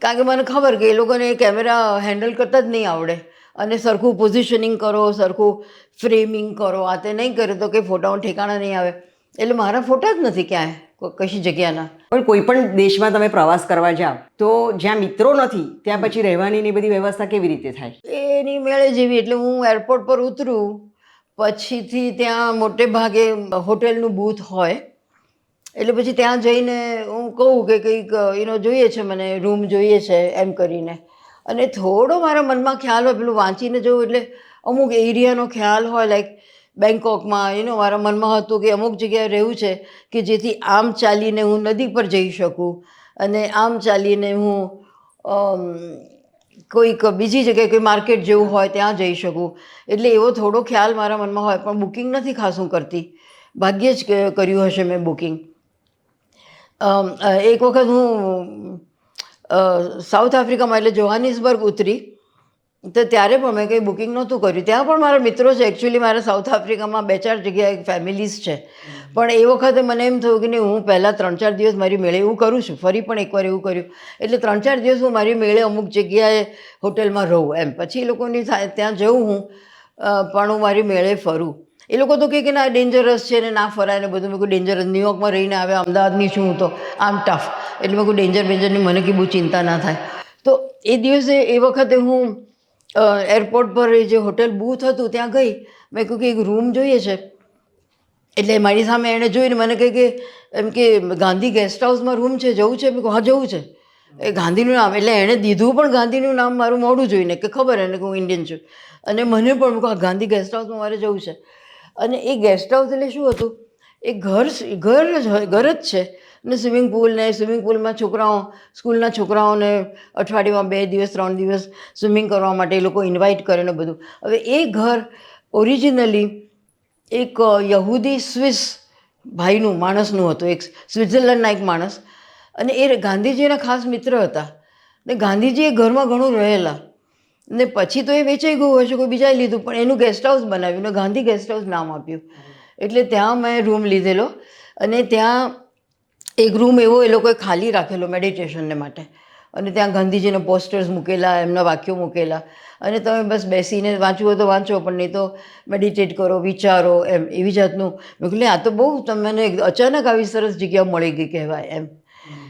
કારણ કે મને ખબર કે એ લોકોને કેમેરા હેન્ડલ કરતા જ નહીં આવડે, અને સરખું પોઝિશનિંગ કરો, સરખું ફ્રેમિંગ કરો, આ તે નહીં કરે તો કંઈ ફોટાઓ ઠેકાણા નહીં આવે. એટલે મારા ફોટા જ નથી ક્યાંય કશી જગ્યાના. પણ કોઈ પણ દેશમાં તમે પ્રવાસ કરવા જાઓ તો જ્યાં મિત્રો નથી ત્યાં પછી રહેવાની ને બધી વ્યવસ્થા કેવી રીતે થાય? એની મેળે જેવી. એટલે હું એરપોર્ટ પર ઉતરું પછીથી ત્યાં મોટે ભાગે હોટેલનું બૂથ હોય. એટલે પછી ત્યાં જઈને હું કહું કે કંઈક જોઈએ છે, મને રૂમ જોઈએ છે એમ કરીને. અને થોડો મારા મનમાં ખ્યાલ હોય, પેલું વાંચીને જવું એટલે અમુક એરિયાનો ખ્યાલ હોય. લાઈક બેંકોકમાં મારા મનમાં હતું કે અમુક જગ્યાએ રહેવું છે કે જેથી આમ ચાલીને હું નદી પર જઈ શકું, અને આમ ચાલીને હું કોઈક બીજી જગ્યાએ કોઈ માર્કેટ જેવું હોય ત્યાં જઈ શકું. એટલે એવો થોડો ખ્યાલ મારા મનમાં હોય. પણ બુકિંગ નથી ખાસું કરતી. ભાગ્યે જ કર્યું હશે મેં બુકિંગ. એક વખત હું સાઉથ આફ્રિકામાં એટલે જોહાનિસબર્ગ ઉતરી, તો ત્યારે પણ મેં કંઈ બુકિંગ નહોતું કર્યું. ત્યાં પણ મારા મિત્રો છે. એકચ્યુઅલી મારા સાઉથ આફ્રિકામાં 2-4 જગ્યાએ ફેમિલીઝ છે. પણ એ વખતે મને એમ થયું કે નહીં, હું પહેલાં 3-4 દિવસ મારી મેળે એવું કરું છું. ફરી પણ એકવાર એવું કર્યું. એટલે 3-4 દિવસ હું મારી મેળે અમુક જગ્યાએ હોટલમાં રહું એમ. પછી એ લોકોની ત્યાં જઉં હું, પણ હું મારી મેળે ફરું. એ લોકો તો કહે કે ના ડેન્જરસ છે ને ના ફરાય ને બધું. મેં કોઈ ડેન્જરસ, ન્યુયોર્કમાં રહીને આવે, અમદાવાદની છું હું તો, આમ ટફ. એટલે મેં કોઈ બેન્જરની મને કંઈ બહુ ચિંતા ના થાય. તો એ દિવસે એ વખતે હું એરપોર્ટ પર જે હોટેલ બૂથ હતું ત્યાં ગઈ. મેં કહ્યું કે એક રૂમ જોઈએ છે. એટલે મારી સામે એણે જોઈને મને કહે કે એમ કે ગાંધી ગેસ્ટ હાઉસમાં રૂમ છે, જવું છે? મેં કહું હા જવું છે. એ ગાંધીનું નામ, એટલે એણે દીધું પણ ગાંધીનું નામ મારું મોઢું જોઈને, કે ખબર એને કે હું ઇન્ડિયન છું. અને મને પણ કહું ગાંધી ગેસ્ટ હાઉસમાં મારે જવું છે. અને એ ગેસ્ટ હાઉસ એટલે શું હતું? એ ઘર જ છે. ને સ્વિમિંગ પુલમાં સ્કૂલના છોકરાઓને અઠવાડિયામાં 2 દિવસ 3 દિવસ સ્વિમિંગ કરવા માટે એ લોકો ઇન્વાઇટ કરે ને બધું. હવે એ ઘર ઓરિજિનલી એક યહૂદી સ્વિસ ભાઈનું માણસનું હતું, એક સ્વિટ્ઝરલેન્ડના એક માણસ. અને એ ગાંધીજીના ખાસ મિત્ર હતા. ને ગાંધીજી એ ઘરમાં ઘણું રહેલા. ને પછી તો એ વેચાઈ ગયું હશે, કોઈ બીજાએ લીધું, પણ એનું ગેસ્ટ હાઉસ બનાવ્યું ને ગાંધી ગેસ્ટ હાઉસ નામ આપ્યું. એટલે ત્યાં મેં રૂમ લીધેલો અને ત્યાં એક રૂમ એવો એ લોકોએ ખાલી રાખેલો મેડિટેશનને માટે, અને ત્યાં ગાંધીજીના પોસ્ટર્સ મૂકેલા, એમના વાક્યો મૂકેલા, અને તમે બસ બેસીને વાંચવું હોય તો વાંચો, પણ નહીં તો મેડિટેટ કરો, વિચારો, એમ એવી જાતનું. મેં કહ્યું આ તો બહુ તમને અચાનક આવી સરસ જગ્યા મળી ગઈ કહેવાય એમ.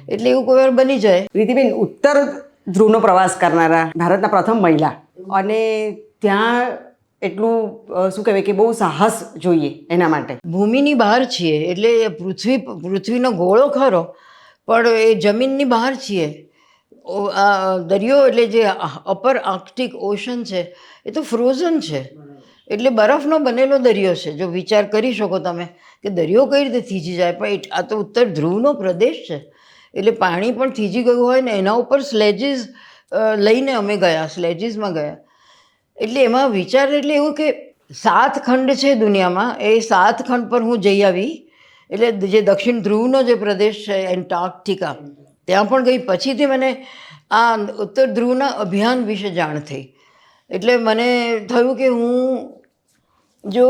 એટલે એવું કોઈ વાર બની જાય. પ્રીતિબેન, ઉત્તર ધ્રુવનો પ્રવાસ કરનારા ભારતના પ્રથમ મહિલા, અને ત્યાં એટલું શું કહેવાય કે બહુ સાહસ જોઈએ એના માટે. ભૂમિની બહાર છીએ એટલે પૃથ્વીનો ગોળો ખરો, પણ એ જમીનની બહાર છીએ. આ દરિયો એટલે જે અપર આર્કટિક ઓશન છે એ તો ફ્રોઝન છે, એટલે બરફનો બનેલો દરિયો છે. જો વિચાર કરી શકો તમે કે દરિયો કઈ રીતે થીજી જાય, પણ આ તો ઉત્તર ધ્રુવનો પ્રદેશ છે, એટલે પાણી પણ થીજી ગયું હોય ને એના ઉપર સ્લેજીસ લઈને અમે ગયા, સ્લેજીસમાં ગયા. એટલે એમાં વિચાર એટલે એવું કે 7 ખંડ છે દુનિયામાં, એ 7 ખંડ પર હું જઈ આવી. એટલે જે દક્ષિણ ધ્રુવનો જે પ્રદેશ છે એન્ટાર્કટિકા, ત્યાં પણ ગઈ. પછીથી મને આ ઉત્તર ધ્રુવના અભિયાન વિશે જાણ થઈ. એટલે મને થયું કે હું જો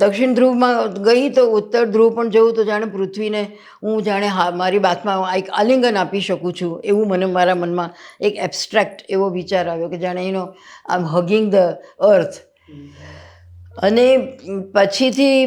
દક્ષિણ ધ્રુવમાં ગઈ તો ઉત્તર ધ્રુવ પણ જવું તો જાણે પૃથ્વીને હું જાણે મારી બાતમાં એક આલિંગન આપી શકું છું, એવું મને મારા મનમાં એક એબ્સ્ટ્રેક્ટ એવો વિચાર આવ્યો કે જાણે આઈ એમ હગિંગ ધ અર્થ. અને પછીથી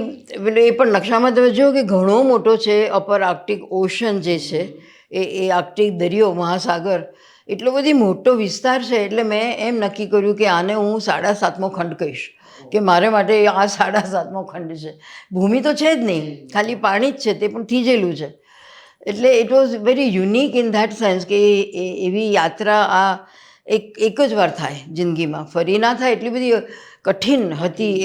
એ પણ નકશામાં તમે જુઓ કે ઘણો મોટો છે. અપર આર્કટિક ઓશન જે છે એ આર્કટિક દરિયો, મહાસાગર, એટલો બધી મોટો વિસ્તાર છે. એટલે મેં એમ નક્કી કર્યું કે આને હું 7.5મો ખંડ કહીશ, કે મારે માટે આ 7.5મો ખંડ છે. ભૂમિ તો છે જ નહીં, ખાલી પાણી જ છે, તે પણ થીજેલું છે. એટલે it was very unique in that sense કે એવી યાત્રા આ એક જ વાર થાય જિંદગીમાં, ફરી ના થાય. એટલી બધી કઠિન હતી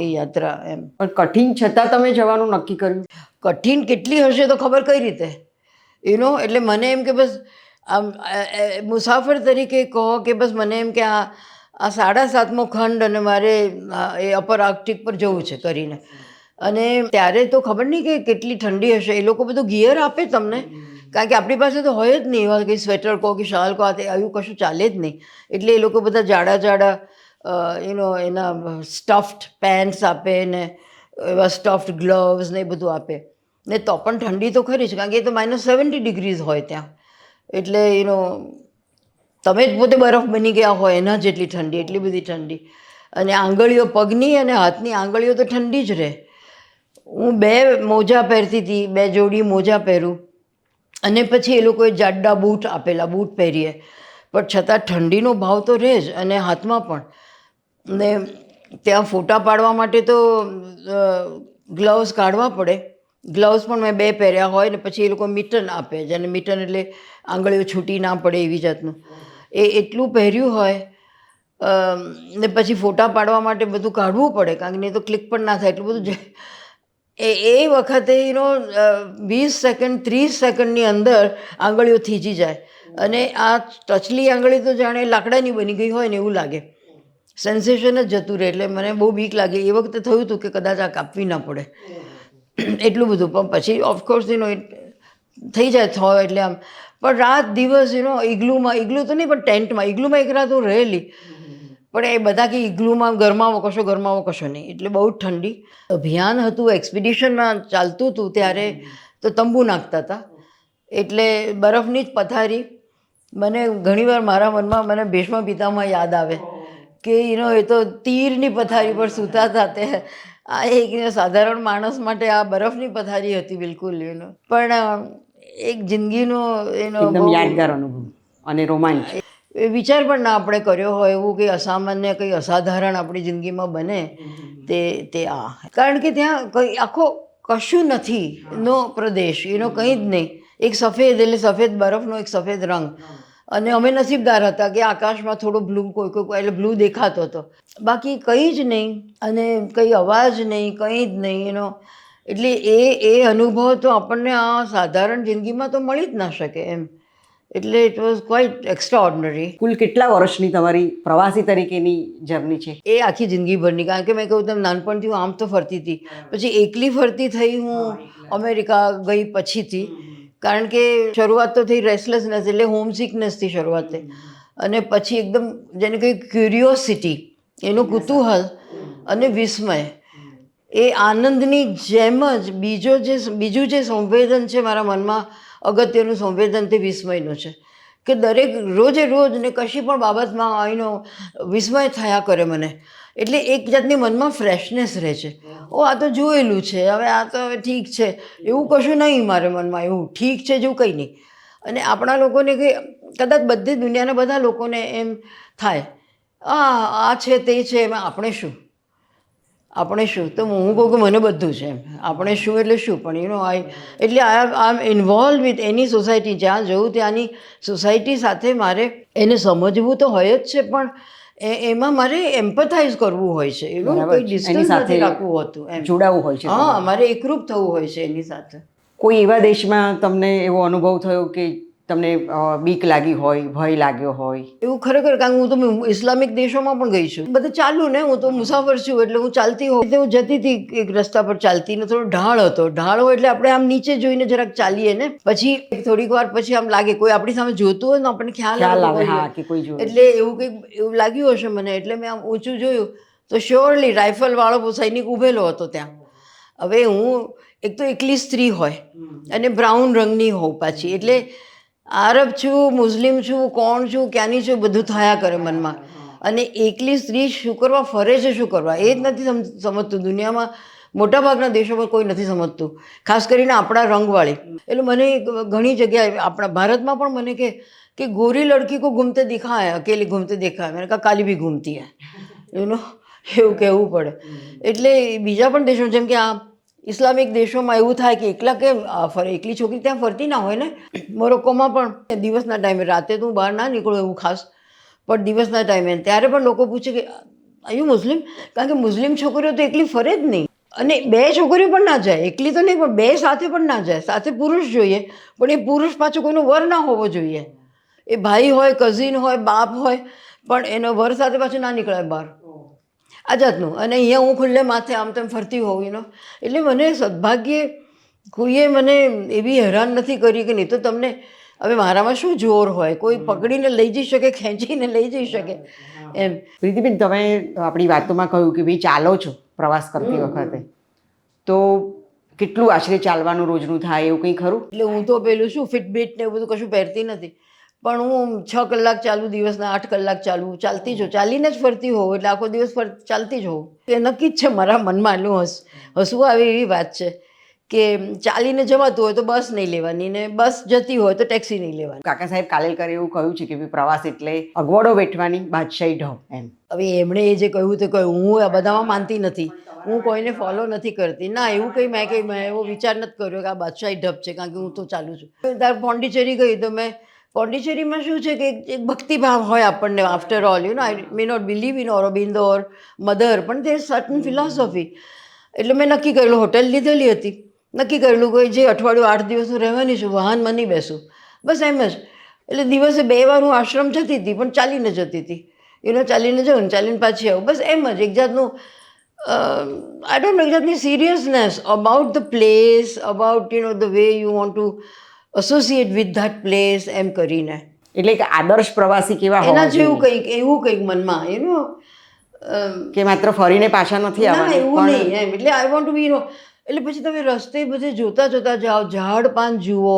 એ યાત્રા એમ. પણ કઠિન છતાં તમે જવાનું નક્કી કર્યું? કઠિન કેટલી હશે તો ખબર કઈ રીતે, એટલે મને એમ કે બસ આમ મુસાફર તરીકે કહો કે બસ મને એમ કે આ 7.5મો ખંડ અને મારે એ અપર આર્કટિક પર જવું છે કરીને. અને ત્યારે તો ખબર નહીં કે કેટલી ઠંડી હશે. એ લોકો બધું ગિયર આપે તમને, કારણ કે આપણી પાસે તો હોય જ નહીં એવા કંઈ સ્વેટર કહો કે શાલ કહો, આવ્યું કશું ચાલે જ નહીં. એટલે એ લોકો બધા જાડા જાડા એના સ્ટફ્ડ પેન્ટ્સ આપે ને એવા સ્ટફ્ડ ગ્લવ્સ ને એ બધું આપે. ને તો પણ ઠંડી તો ખરી જ, કારણ કે એ તો -70 ડિગ્રીઝ હોય ત્યાં. એટલે તમે જ પોતે બરફ બની ગયા હોય એના જેટલી ઠંડી, એટલી બધી ઠંડી. અને આંગળીઓ, પગની અને હાથની આંગળીઓ તો ઠંડી જ રહે. હું 2 મોજા પહેરતી હતી, 2 જોડી મોજા પહેરું, અને પછી એ લોકોએ જાડા બૂટ આપેલા, બૂટ પહેરીએ, પણ છતાં ઠંડીનો ભાવ તો રહે જ, અને હાથમાં પણ. ને ત્યાં ફોટા પાડવા માટે તો ગ્લવ્સ કાઢવા પડે. ગ્લવ્સ પણ મેં 2 પહેર્યા હોય, ને પછી એ લોકો મિટન આપે, જેને મિટન એટલે આંગળીઓ છૂટી ના પડે એવી જાતનું, એ એટલું પહેર્યું હોય. ને પછી ફોટા પાડવા માટે બધું કાઢવું પડે, કારણ કે નહીં તો ક્લિક પણ ના થાય, એટલું બધું. એ વખતે 20 સેકન્ડ 30 સેકન્ડની અંદર આંગળીઓ થીજી જાય, અને આ ટચલી આંગળી તો જાણે લાકડાની બની ગઈ હોય ને એવું લાગે. સેન્સેશન જ જતું રહે. એટલે મને બહુ બીક લાગે. એ વખતે થયું હતું કે કદાચ આ કાપવી ના પડે, એટલું બધું. પણ પછી ઓફકોર્સ થઈ જાય થયો એટલે આમ. પણ રાત દિવસ ઇગ્લુમાં, ઇગ્લુ તો નહીં પણ ટેન્ટમાં, ઇગ્લુમાં એક રાત હું રહેલી. પણ એ બધા કે ઇગ્લુમાં ગરમાવો કશો નહીં, એટલે બહુ જ ઠંડી. અભિયાન હતું, એક્સપિડિશનમાં ચાલતું હતું ત્યારે તો તંબુ નાખતા હતા, એટલે બરફની જ પથારી. મને ઘણીવાર મારા મનમાં મને ભીષ્મ પિતામહ યાદ આવે કે એ તો તીરની પથારી પર સૂતા હતા. તે આ એક સાધારણ માણસ માટે આ બરફની પથારી હતી બિલકુલ. પણ એક જિંદગીનો એકદમ યાદગાર અનુભવ અને રોમાંચ. વિચાર પણ ના આપણે કર્યો હોય એવું કંઈ અસામાન્ય, કંઈ અસાધારણ આપણી જિંદગીમાં બને તે આ. કારણ કે ત્યાં કંઈ આખો કશું નથી નો પ્રદેશ, કંઈ જ નહીં. એક સફેદ, એટલે સફેદ બરફનો એક સફેદ રંગ. અને અમે નસીબદાર હતા કે આકાશમાં થોડો બ્લુ, કોઈ એટલે બ્લુ દેખાતો હતો, બાકી કંઈ જ નહીં. અને કંઈ અવાજ નહીં, કંઈ જ નહીં. એટલે એ અનુભવ તો આપણને આ સાધારણ જિંદગીમાં તો મળી જ ના શકે એમ. એટલે ઇટ વોઝ ક્વાઇટ એક્સ્ટ્રાઓર્ડિનરી. કુલ કેટલા વર્ષની તમારી પ્રવાસી તરીકેની જર્ની છે? એ આખી જિંદગીભરની. કારણ કે મેં કહ્યું તેમ નાનપણથી હું આમ તો ફરતી હતી, પછી એકલી ફરતી થઈ હું અમેરિકા ગઈ પછીથી. કારણ કે શરૂઆત તો થઈ રેસ્ટલેસનેસ, એટલે હોમ સિકનેસથી શરૂઆત થઈ. અને પછી એકદમ જેને કંઈ ક્યુરિયોસિટી, એનું કુતૂહલ અને વિસ્મય, એ આનંદની જેમ જ બીજું જે સંવેદન છે મારા મનમાં અગત્યનું સંવેદન, તે વિસ્મયનું છે કે દરેક રોજે રોજ ને કશી પણ બાબતમાં આવીનો વિસ્મય થયા કરે મને. એટલે એક જાતની મનમાં ફ્રેશનેસ રહે છે. આ તો જોયેલું છે, હવે આ તો હવે ઠીક છે, એવું કશું નહીં મારે મનમાં, એવું ઠીક છે જેવું કંઈ નહીં. અને આપણા લોકોને કે કદાચ બધી દુનિયાના બધા લોકોને એમ થાય આ છે તે છે, એમાં આપણે શું તો હું કહું કે મને બધું છે એમ. આપણે શું એટલે શું, પણ એટલે આઈ એમ ઇન્વોલ્વ વિથ એની સોસાયટી. જ્યાં જવું ત્યાંની સોસાયટી સાથે મારે એને સમજવું તો હોય જ છે, પણ એમાં મારે એમ્પથાઇઝ કરવું હોય છે, એનું કોઈ ડિસ્ટન્સ નથી રાખવું હોતું એમ, જોડાવું હોય છે. હા, મારે એકરૂપ થવું હોય છે એની સાથે. કોઈ એવા દેશમાં તમને એવો અનુભવ થયો કે તમને બીક લાગી હોય, ભય લાગ્યો હોય? એવું ખરેખર, કારણ કે હું તો ઇસ્લામિક દેશોમાં પણ ગઈ છું. બધું ચાલુ ને, હું તો મુસાફર છું એટલે હું ચાલતી હોઉં. હું જતી હતી એક રસ્તા પર ચાલતી ને, થોડો ઢાળ હતો. ઢાળ હોય એટલે આપણે આમ નીચે જોઈને જરાક ચાલીએ ને, પછી થોડીક વાર પછી આમ લાગે કોઈ આપણી સામે જોતું હોય ને, આપણને ખ્યાલ આવે કે કોઈ જોયું. એટલે એવું લાગ્યું હશે મને, એટલે મેં આમ ઊંચું જોયું તો શ્યોરલી રાઇફલવાળો સૈનિક ઊભેલો હતો ત્યાં. હવે હું એક તો એકલી સ્ત્રી હોય અને બ્રાઉન રંગની હોઉં પાછી, એટલે આરબ છું, મુસ્લિમ છું, કોણ છું, ક્યાંની છું, બધું થયા કરે મનમાં. અને એકલી સ્ત્રી શું કરવા ફરે છે, શું કરવા, એ જ નથી સમજતું. દુનિયામાં મોટાભાગના દેશોમાં કોઈ નથી સમજતું, ખાસ કરીને આપણા રંગવાળી. એટલે મને ઘણી જગ્યાએ આપણા ભારતમાં પણ મને કે ગોરી લડકી કો ઘૂમતે દિખા હૈ, અકેલી ઘૂમતે દેખા હૈ, મેં કહા કાલી ભી ઘૂમતી હૈ, એવું કહેવું પડે. એટલે બીજા પણ દેશો, જેમ કે આ ઇસ્લામિક દેશોમાં એવું થાય કે એકલા કેમ ફરે, એકલી છોકરી ત્યાં ફરતી ના હોય ને. મોરોક્કોમાં પણ દિવસના ટાઈમે, રાતે તો હું બહાર ના નીકળું એવું ખાસ, પણ દિવસના ટાઈમે ત્યારે પણ લોકો પૂછે કે આયુ મુસ્લિમ, કારણ કે મુસ્લિમ છોકરીઓ તો એકલી ફરે જ નહીં. અને બે છોકરીઓ પણ ના જાય, એકલી તો નહીં, પણ બે સાથે પણ ના જાય. સાથે પુરુષ જોઈએ, પણ એ પુરુષ પાછો કોઈનો વર ના હોવો જોઈએ. એ ભાઈ હોય, કઝિન હોય, બાપ હોય, પણ એનો વર સાથે પાછું ના નીકળાય બહાર, આ જાતનું. અને અહીંયા હું ખુલ્લે માથે આમ તેમ ફરતી હોઉં, એટલે મને સદભાગ્યે કોઈએ મને એવી હેરાન નથી કરી કે નહીં તો તમને હવે મારામાં શું જોર હોય, કોઈ પકડીને લઈ જઈ શકે, ખેંચીને લઈ જઈ શકે એમ. પ્રીતિબેન, તમે આપણી વાતોમાં કહ્યું કે ભાઈ ચાલો છો પ્રવાસ કરતી વખતે, તો કેટલું આશરે ચાલવાનું રોજનું થાય એવું કંઈ ખરું? એટલે હું તો પેલું શું ફિટબીટ ને એવું બધું કશું પહેરતી નથી, પણ હું 6 કલાક ચાલું, દિવસના 8 કલાક ચાલું, ચાલતી જ હોઉં, ચાલીને જ ફરતી હોઉં, એટલે આખો દિવસ ચાલતી જ હોઉં. એ નક્કી જ છે મારા મનમાં. એટલું હસવું આવે એવી વાત છે કે ચાલીને જવાતું હોય તો બસ નહીં લેવાની, ને બસ જતી હોય તો ટેક્સી નહીં લેવાની. કાકા સાહેબ કાલેલકરે એવું કહ્યું છે કે ભાઈ પ્રવાસ એટલે અગવડો વેઠવાની બાદશાહી ઢબ એમ. હવે એમણે એ જે કહ્યું તે કહ્યું, હું આ બધામાં માનતી નથી, હું કોઈને ફોલો નથી કરતી. ના, એવું કંઈ મેં એવો વિચાર નથી કર્યો કે આ બાદશાહી ઢબ છે, કારણ કે હું તો ચાલું છું. તાર પોંડિચેરી ગઈ તો મેં પોંડિચેરીમાં શું છે કે એક ભક્તિભાવ હોય આપણને. After all I may not believe in Aurobindo or mother, પણ દેર સર્ટન ફિલોસોફી. એટલે મેં નક્કી કરેલું, હોટેલ લીધેલી હતી, નક્કી કરેલું કોઈ જે અઠવાડિયું 8 દિવસ હું રહેવાની છું, વાહનમાં નહીં બેસું, બસ એમ જ. એટલે દિવસે 2 વાર હું આશ્રમ જતી હતી, પણ ચાલીને જતી હતી. ચાલીને જાઉં ને ચાલીને પાછી આવું, બસ એમ જ. એક જાતનું આઈ ડોન્ટ નો, એક જાતની seriousness about the place, about the way you want to associate with that place, એમ કરીને. એટલે કે આદર્શ પ્રવાસી કેવા હોવા એના જેવું જોઈએ? કંઈક એવું કંઈક મનમાં કે માત્ર ફરીને પાછા નથી ના, આવવાનું, એવું નહીં એમ. એટલે આઈ વોન્ટ ટુ બી એટલે પછી તમે રસ્તે બધે જોતા જોતા જાઓ, ઝાડ પાન જુઓ.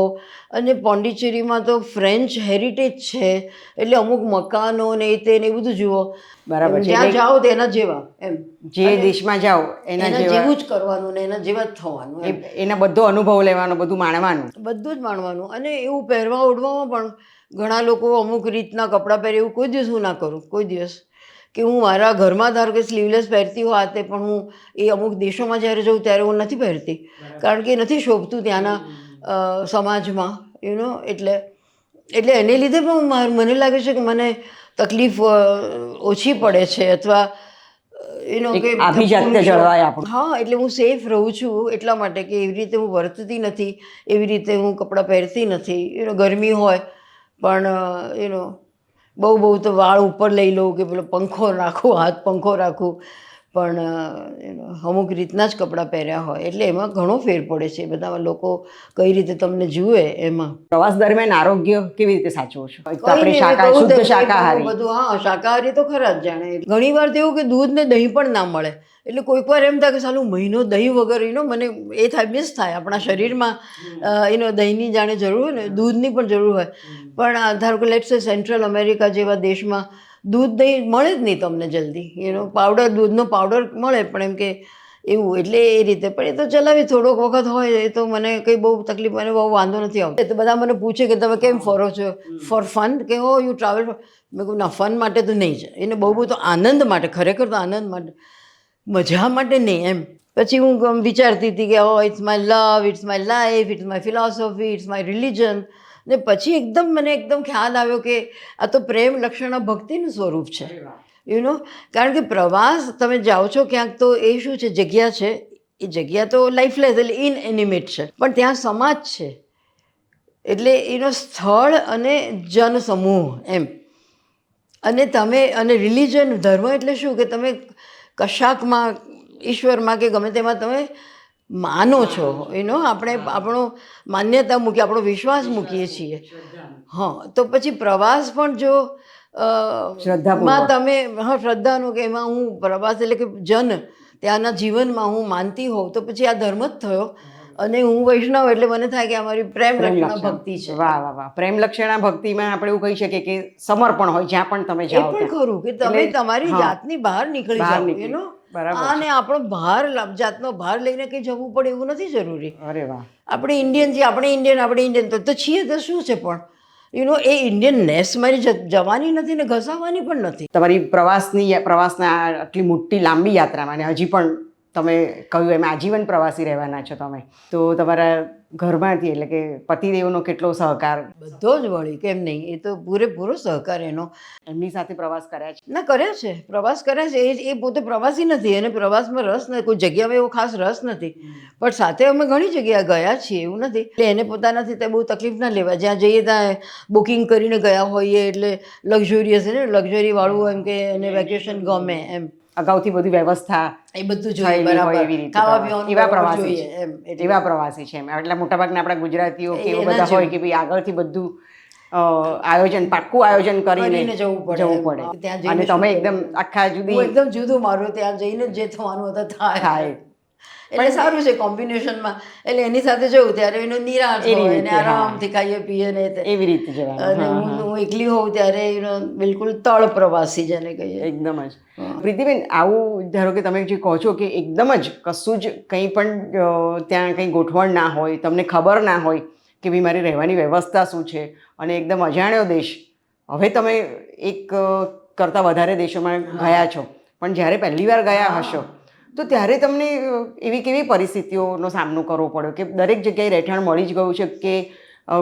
અને પોંડિચેરીમાં તો ફ્રેન્ચ હેરિટેજ છે, એટલે અમુક મકાનો ને એ તે ને એ બધું જુઓ. બરાબર છે. જ્યાં જાઓ તેના જેવા એમ, જે દેશમાં જાઓ એના જેવું જ કરવાનું ને એના જેવા જ થવાનું એમ. એના બધો અનુભવ લેવાનો, બધું માણવાનું, બધું જ માણવાનું. અને એવું પહેરવા ઓઢવામાં પણ ઘણા લોકો અમુક રીતના કપડાં પહેરે, એવું કોઈ દિવસ હું ના કરું. કોઈ દિવસ કે હું મારા ઘરમાં ધારો કે સ્લીવલેસ પહેરતી હોઉં આ તે, પણ હું એ અમુક દેશોમાં જ્યારે જઉં ત્યારે હું નથી પહેરતી, કારણ કે નથી શોભતું ત્યાંના સમાજમાં. એટલે એને લીધે પણ મને લાગે છે કે મને તકલીફ ઓછી પડે છે, અથવા આભિજાત્ય જળવાય આપણું. હા, એટલે હું સેફ રહું છું એટલા માટે કે એવી રીતે હું વર્તતી નથી, એવી રીતે હું કપડાં પહેરતી નથી. ગરમી હોય પણ બહુ તો વાળ ઉપર લઈ લઉં, કે પેલો પંખો રાખું, હાથ પંખો રાખું, પણ અમુક રીતના જ કપડાં પહેર્યા હોય એટલે એમાં ઘણો ફેર પડે છે. બધા લોકો કઈ રીતે તમને જુએ એમાં. પ્રવાસ દરમિયાન આરોગ્ય કેવી રીતે સાચવો છો? એક તો કંઈ આપણે નહીં, મેં કહું શુદ્ધ તેમ શાકાહારી. બધું, હા, શાકાહારી તો ખરા જ જાણે. ઘણી વાર તો એવું કે દૂધ ને દહીં પણ ના મળે એટલે કોઈક વાર એમ થાય કે સાલું મહિનો દહીં વગર મને એ થાય, મિસ થાય. આપણા શરીરમાં દહીંની જાણે જરૂર હોય ને, દૂધની પણ જરૂર હોય. પણ ધારો કે લેટ્સ સે સેન્ટ્રલ અમેરિકા જેવા દેશમાં દૂધ દહીં મળે જ નહીં તમને જલ્દી. પાવડર, દૂધનો પાવડર મળે પણ એમ કે એવું, એટલે એ રીતે. પણ એ તો ચલાવી થોડોક વખત હોય એ તો મને કંઈ બહુ તકલીફ, મને બહુ વાંધો નથી આવતો. તો બધા મને પૂછે કે તમે કેમ ફરો છો? ફોર ફન, કે હો યુ ટ્રાવેલ? મેં કહું ના, ફન માટે તો નહીં જ. એને બહુ તો આનંદ માટે, ખરેખર તો આનંદ માટે, મજા માટે નહીં એમ. પછી હું વિચારતી હતી કે oh it's my love, it's my life, it's my philosophy, it's my religion. ને પછી મને એકદમ ખ્યાલ આવ્યો કે આ તો પ્રેમ લક્ષણા ભક્તિનું સ્વરૂપ છે. કારણ કે પ્રવાસ તમે જાઓ છો ક્યાંક તો એ શું છે, જગ્યા છે. એ જગ્યા તો લાઈફલેસ એટલે ઇનએનિમેટ છે, પણ ત્યાં સમાજ છે. એટલે એનો સ્થળ અને જન સમૂહ એમ. અને રિલિજન, ધર્મ એટલે શું કે તમે કશાકમાં, ઈશ્વરમાં કે ગમે તેમાં તમે માનો છો. આપણે આપણો માન્યતા મૂકીએ, આપણો વિશ્વાસ મૂકીએ છીએ. હા, તો પછી પ્રવાસ પણ જો માં તમે, હા, શ્રદ્ધાનો કે એમાં હું પ્રવાસ એટલે કે ત્યાંના જીવનમાં હું માનતી હોઉં તો પછી આ ધર્મ જ થયો. અને હું વૈષ્ણવ એટલે મને થાય કે અમારી પ્રેમ લક્ષણા ભક્તિ છે. વાહ વાહ વાહ. પ્રેમ લક્ષણા ભક્તિમાં આપણે એવું કહી શકીએ કે સમર્પણ હોય જ્યાં પણ તમે જાઓ. એ પણ ખરું કે તમે તમારી જાતની બહાર નીકળી જાઓ. અને આપણો જાતનો ભાર લઈને કંઈ જવું પડે એવું નથી જરૂરી. અરે વાહ. આપણે ઇન્ડિયન છીએ, આપણે ઇન્ડિયન તો છીએ તો શું છે, પણ એ ઇન્ડિયનનેસ મારી જવાની નથી ને ઘસાવાની પણ નથી. તમારી પ્રવાસના આટલી મોટી લાંબી યાત્રામાં અને હજી પણ તમે કહ્યું એમ આજીવન પ્રવાસી રહેવાના છો તમે, તો તમારા ઘરમાંથી એટલે કે પતિદેવનો કેટલો સહકાર? બધો જ વળી, કેમ નહીં, એ તો પૂરેપૂરો સહકાર એનો. એમની સાથે પ્રવાસ કર્યા છે? ના, કર્યા છે, પ્રવાસ કર્યા છે. એ પોતે પ્રવાસી નથી, એને પ્રવાસમાં રસ નથી, કોઈ જગ્યામાં એવો ખાસ રસ નથી. પણ સાથે અમે ઘણી જગ્યાએ ગયા છીએ, એવું નથી. એટલે એને પોતાનાથી તે બહુ તકલીફ ના લેવાય. જ્યાં જઈએ ત્યાં બુકિંગ કરીને ગયા હોઈએ એટલે લક્ઝુરિયસ, લક્ઝરી વાળું, એમ કે એને વેકેશન ગમે એમ. અગાઉથી બધી વ્યવસ્થા એ બધું જોઈએ, બરાબર, ખાવા પીવાનું એવા પ્રવાસી જોઈએ એમ. એવા પ્રવાસી છે એમ. એટલે મોટાભાગના આપણા ગુજરાતીઓ કે એવા બધા હોય કે ભાઈ આગળથી બધું પાક્કું આયોજન કરીને જવું પડે. અને તમે એકદમ આખા જુદી, એકદમ જુદું. મારું ત્યાં જઈને જે થવાનું હતું થાય. એટલે સારું છે કોમ્બિનેશનમાં. એટલે એની સાથે જવું ત્યારે એનો નિરાશ હોય અને આરામથી ખાઈએ પીએ ને એવી રીતે જવાનું. અને હું એકલી હોઉં ત્યારે બિલકુલ તળ પ્રવાસી જેને કહીએ. એકદમ જ. પ્રીતિબેન, આવું ધારો કે તમે જે કહો છો કે એકદમ જ કશું જ કંઈ પણ ત્યાં કંઈ ગોઠવણ ના હોય, તમને ખબર ના હોય કે ભાઈ મારી રહેવાની વ્યવસ્થા શું છે, અને એકદમ અજાણ્યો દેશ. હવે તમે એક કરતાં વધારે દેશોમાં ગયા છો, પણ જ્યારે પહેલી વાર ગયા હશો તો ત્યારે તમને એવી કેવી પરિસ્થિતિઓનો સામનો કરવો પડ્યો કે દરેક જગ્યાએ રહેઠાણ મળી જ ગયું છે કે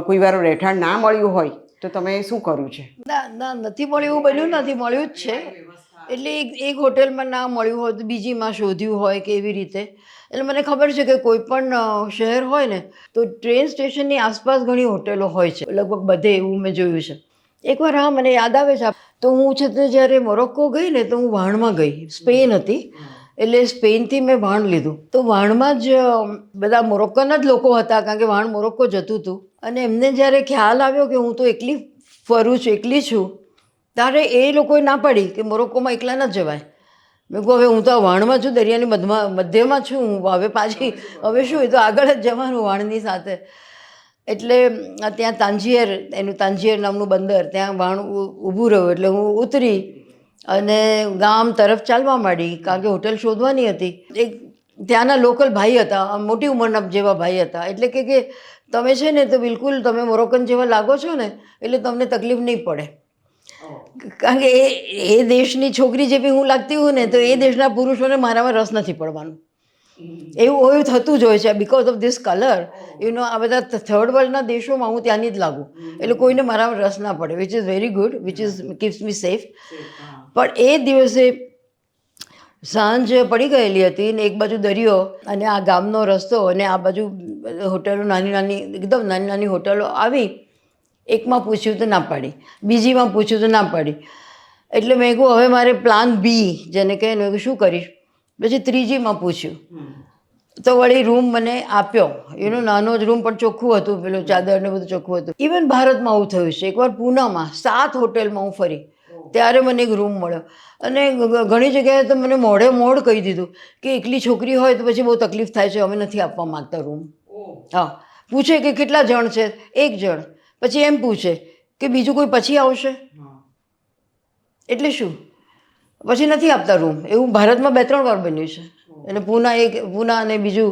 કોઈ વાર રહેઠાણ ના મળ્યું હોય તો તમે શું કર્યું છે? ના, નથી મળ્યું એવું બન્યું નથી, મળ્યું જ છે. એટલે એક હોટેલમાં ના મળ્યું હોય તો બીજીમાં શોધ્યું હોય કે એવી રીતે. એટલે મને ખબર છે કે કોઈ પણ શહેર હોય ને તો ટ્રેન સ્ટેશનની આસપાસ ઘણી હોટેલો હોય છે, લગભગ બધે, એવું મેં જોયું છે. એકવાર, હા, મને યાદ આવે છે, તો હું છે તે જ્યારે મોરોક્કો ગઈ ને તો હું વાણમાં ગઈ. સ્પેન હતી એટલે સ્પેનથી મેં વાણ લીધું. તો વાણમાં જ બધા મોરોક્કોના જ લોકો હતા, કારણ કે વાણ મોરોક્કો જતું હતું. અને એમને જ્યારે ખ્યાલ આવ્યો કે હું તો એકલી ફરું છું, એકલી છું, ત્યારે એ લોકોએ ના પાડી કે મોરોક્કોમાં એકલા ન જવાય. મેં કહું હવે હું તો વાણમાં છું, દરિયાની મધ્યમાં છું, હવે પાછી હવે શું, એ તો આગળ જ જવાનું વાણની સાથે. એટલે ત્યાં તાંજિયર નામનું બંદર, ત્યાં વાણ ઊભું રહ્યું. એટલે હું ઉતરી અને ગામ તરફ ચાલવા માંડી, કારણ કે હોટેલ શોધવાની હતી. એક ત્યાંના લોકલ ભાઈ હતા, મોટી ઉંમરના જેવા ભાઈ હતા. એટલે કે તમે છે ને તો બિલકુલ તમે મોરોક્કન જેવા લાગો છો ને, એટલે તમને તકલીફ નહીં પડે. કારણ કે એ દેશની છોકરી જેવી હું લાગતી હોય ને તો એ દેશના પુરુષોને મારામાં રસ નથી પડવાનું. એવું થતું જ હોય છે બિકોઝ ઓફ ધીસ કલર. આ બધા થર્ડ વર્લ્ડના દેશોમાં હું ત્યાંની જ લાગું, એટલે કોઈને મારામાં રસ ના પડે, which is very good, which is keeps me safe. પણ એ દિવસે સાંજ પડી ગયેલી હતી ને એક બાજુ દરિયો અને આ ગામનો રસ્તો અને આ બાજુ હોટલો, એકદમ નાની નાની હોટલો આવી. એકમાં પૂછ્યું તો ના પાડી, બીજીમાં પૂછ્યું તો ના પાડી. એટલે મેં કહું હવે મારે પ્લાન બી જેને કહે ને, શું કરીશ? પછી ત્રીજીમાં પૂછ્યું તો વળી રૂમ મને આપ્યો. એનો નાનો જ રૂમ પણ ચોખ્ખું હતું, પેલો ચાદર ને બધું ચોખ્ખું હતું. ઇવન ભારતમાં આવું થયું છે. એકવાર પૂનામાં 7 હોટેલમાં હું ફરી, ત્યારે મને એક રૂમ મળ્યો. અને ઘણી જગ્યાએ તો મને મોઢે મોઢ કહી દીધું કે એકલી છોકરી હોય તો પછી બહુ તકલીફ થાય છે, અમે નથી આપવા માગતા રૂમ. હા, પૂછે કે કેટલા જણ છે, 1 જણ. પછી એમ પૂછે કે બીજું કોઈ પછી આવશે, એટલે શું પછી નથી આપતા રૂમ. એવું ભારતમાં 2-3 વાર બન્યું છે. અને પૂના અને બીજું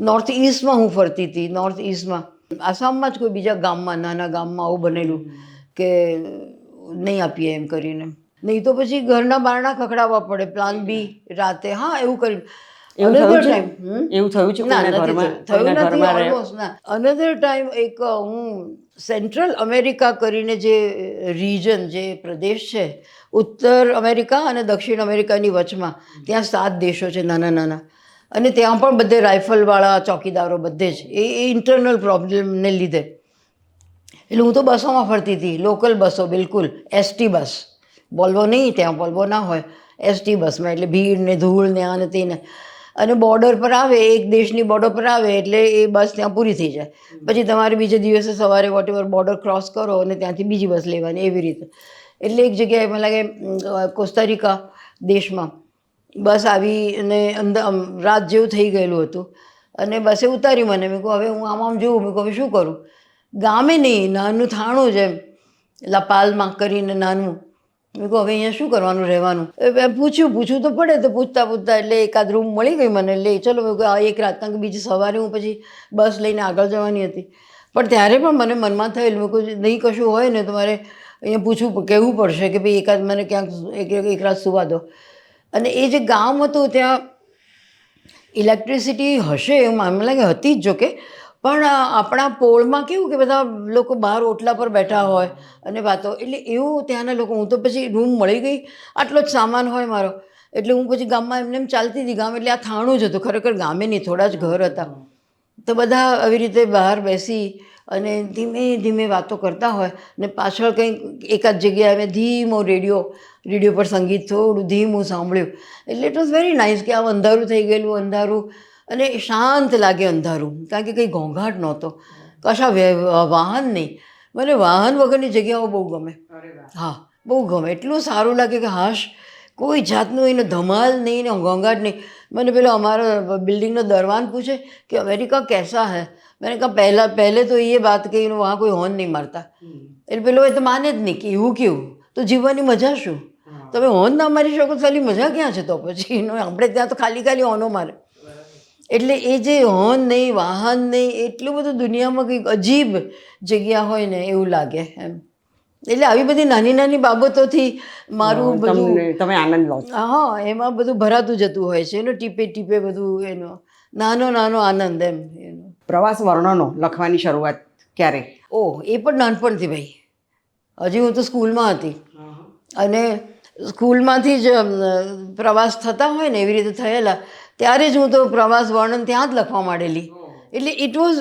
નોર્થ ઇસ્ટમાં હું ફરતી હતી. નોર્થ ઇસ્ટમાં આસામમાં જ કોઈ બીજા ગામમાં, નાના ગામમાં આવું બનેલું કે નહીં આપીએ એમ કરીને. નહીં તો પછી ઘરના બારણા ખખડાવવા પડે, પ્લાન બી રાતે. હા, એવું કર્યું. એવું થયું છે ના, કોઈના નથી ઘરમાં? થયું કોઈના નથી ઘરમાં ઓલમોસ્ટ. ના, અનધર ટાઈમ એક હું સેન્ટ્રલ અમેરિકા કરીને જે રિજન, જે પ્રદેશ છે, ઉત્તર અમેરિકા અને દક્ષિણ અમેરિકાની વચમાં, ત્યાં 7 દેશો છે નાના નાના. અને ત્યાં પણ બધે રાઇફલવાળા ચોકીદારો, બધે જ. એ ઇન્ટરનલ પ્રોબ્લેમને લીધે. એટલે હું તો બસોમાં ફરતી હતી, લોકલ બસો, બિલકુલ એસટી બસ. વોલ્વો નહીં, ત્યાં વોલ્વો ના હોય. એસટી બસમાં એટલે ભીડ ને ધૂળ ને આ ને તેને. અને બોર્ડર પર આવે, એક દેશની બોર્ડર પર આવે એટલે એ બસ ત્યાં પૂરી થઈ જાય. પછી તમારે બીજે દિવસે સવારે વોટેવર બોર્ડર ક્રોસ કરો અને ત્યાંથી બીજી બસ લેવાની, એવી રીતે. એટલે એક જગ્યાએ મને લાગે કોસ્ટારિકા દેશમાં બસ આવી અને અંદર રાત જેવું થઈ ગયેલું હતું. અને બસે ઉતારી મને. મેં કહું હવે હું આમ જોઉં, મેં કહું હવે શું કરું. ગામે નહીં, નાનું થાણું જ એમ, લપાલમાં કરીને નાનું. મેં કહું હવે અહીંયા શું કરવાનું, રહેવાનું. પૂછ્યું તો પડે. તો પૂછતા એટલે એકાદ રૂમ મળી ગઈ મને. લે ચલો, મેં કહું એક રાત, કારણ કે બીજી સવારે હું પછી બસ લઈને આગળ જવાની હતી. પણ ત્યારે પણ મને મનમાં થયેલું, મેં કહું નહીં કશું હોય ને તમારે અહીંયા કહેવું પડશે કે ભાઈ એકાદ મને ક્યાંક એક રાત સુવા દો. અને એ જે ગામ હતું ત્યાં ઇલેક્ટ્રિસિટી હશે એવું મને લાગે, હતી જ જોકે. પણ આપણા પોળમાં કેવું કે બધા લોકો બહાર ઓટલા પર બેઠા હોય અને વાતો, એટલે એવું ત્યાંના લોકો. હું તો પછી રૂમ મળી ગઈ, આટલો જ સામાન હોય મારો, એટલે હું પછી ગામમાં એમને એમ ચાલતી હતી. ગામ એટલે આ થાણું જ હતું, ખરેખર ગામે નહીં, થોડા જ ઘર હતા. તો બધા આવી રીતે બહાર બેસી અને ધીમે ધીમે વાતો કરતા હોય. ને પાછળ કંઈક એકાદ જગ્યાએ મેં ધીમો રેડિયો પર સંગીત થોડું ધીમું સાંભળ્યું. એટલે ઇટ વોઝ વેરી નાઇસ કે આમ અંધારું થઈ ગયેલું, અંધારું અને શાંત લાગે અંધારું, કારણ કે કંઈ ઘોંઘાટ નહોતો, કશા વાહન નહીં. મને વાહન વગરની જગ્યાઓ બહુ ગમે. હા, બહુ ગમે. એટલું સારું લાગે કે હાશ, કોઈ જાતનું એને ધમાલ નહીં ને ઘોંઘાટ નહીં. મને પેલો અમારા બિલ્ડિંગનો દરવાન પૂછે કે અમેરિકા कैसा है. मैंने कहा पहले तो ये बात कही, वहाँ कोई હોર્ન નહીં મારતા. એટલે પેલો એ તો માને જ નહીં કે એવું કેવું, તો જીવવાની મજા શું. તમે હોર્ન ના મારી શકો, ખાલી મજા ક્યાં છે. તો પછી આપણે ત્યાં તો ખાલી હોર્નો મારે. એટલે એ જે હોર્ન નહીં, વાહન નહીં, એટલું બધું દુનિયામાં કંઈક અજીબ જગ્યા હોય ને એવું લાગે એમ. એટલે આવી બધી નાની નાની બાબતોથી મારું બધું, તમે આનંદ લો છો. હા, એમાં બધું ભરાતું જતું હોય છે. એનો ટીપે ટીપે બધું, એનો નાનો નાનો આનંદ એમ. એનો પ્રવાસ વર્ણનો લખવાની શરૂઆત ક્યારે? ઓહ, એ પણ નાનપણથી ભાઈ. હજી હું તો સ્કૂલમાં હતી અને સ્કૂલમાંથી જ પ્રવાસ થતા હોય ને એવી રીતે થયેલા. ત્યારે જ હું તો પ્રવાસ વર્ણન ત્યાં જ લખવા માંડેલી. એટલે ઇટ વોઝ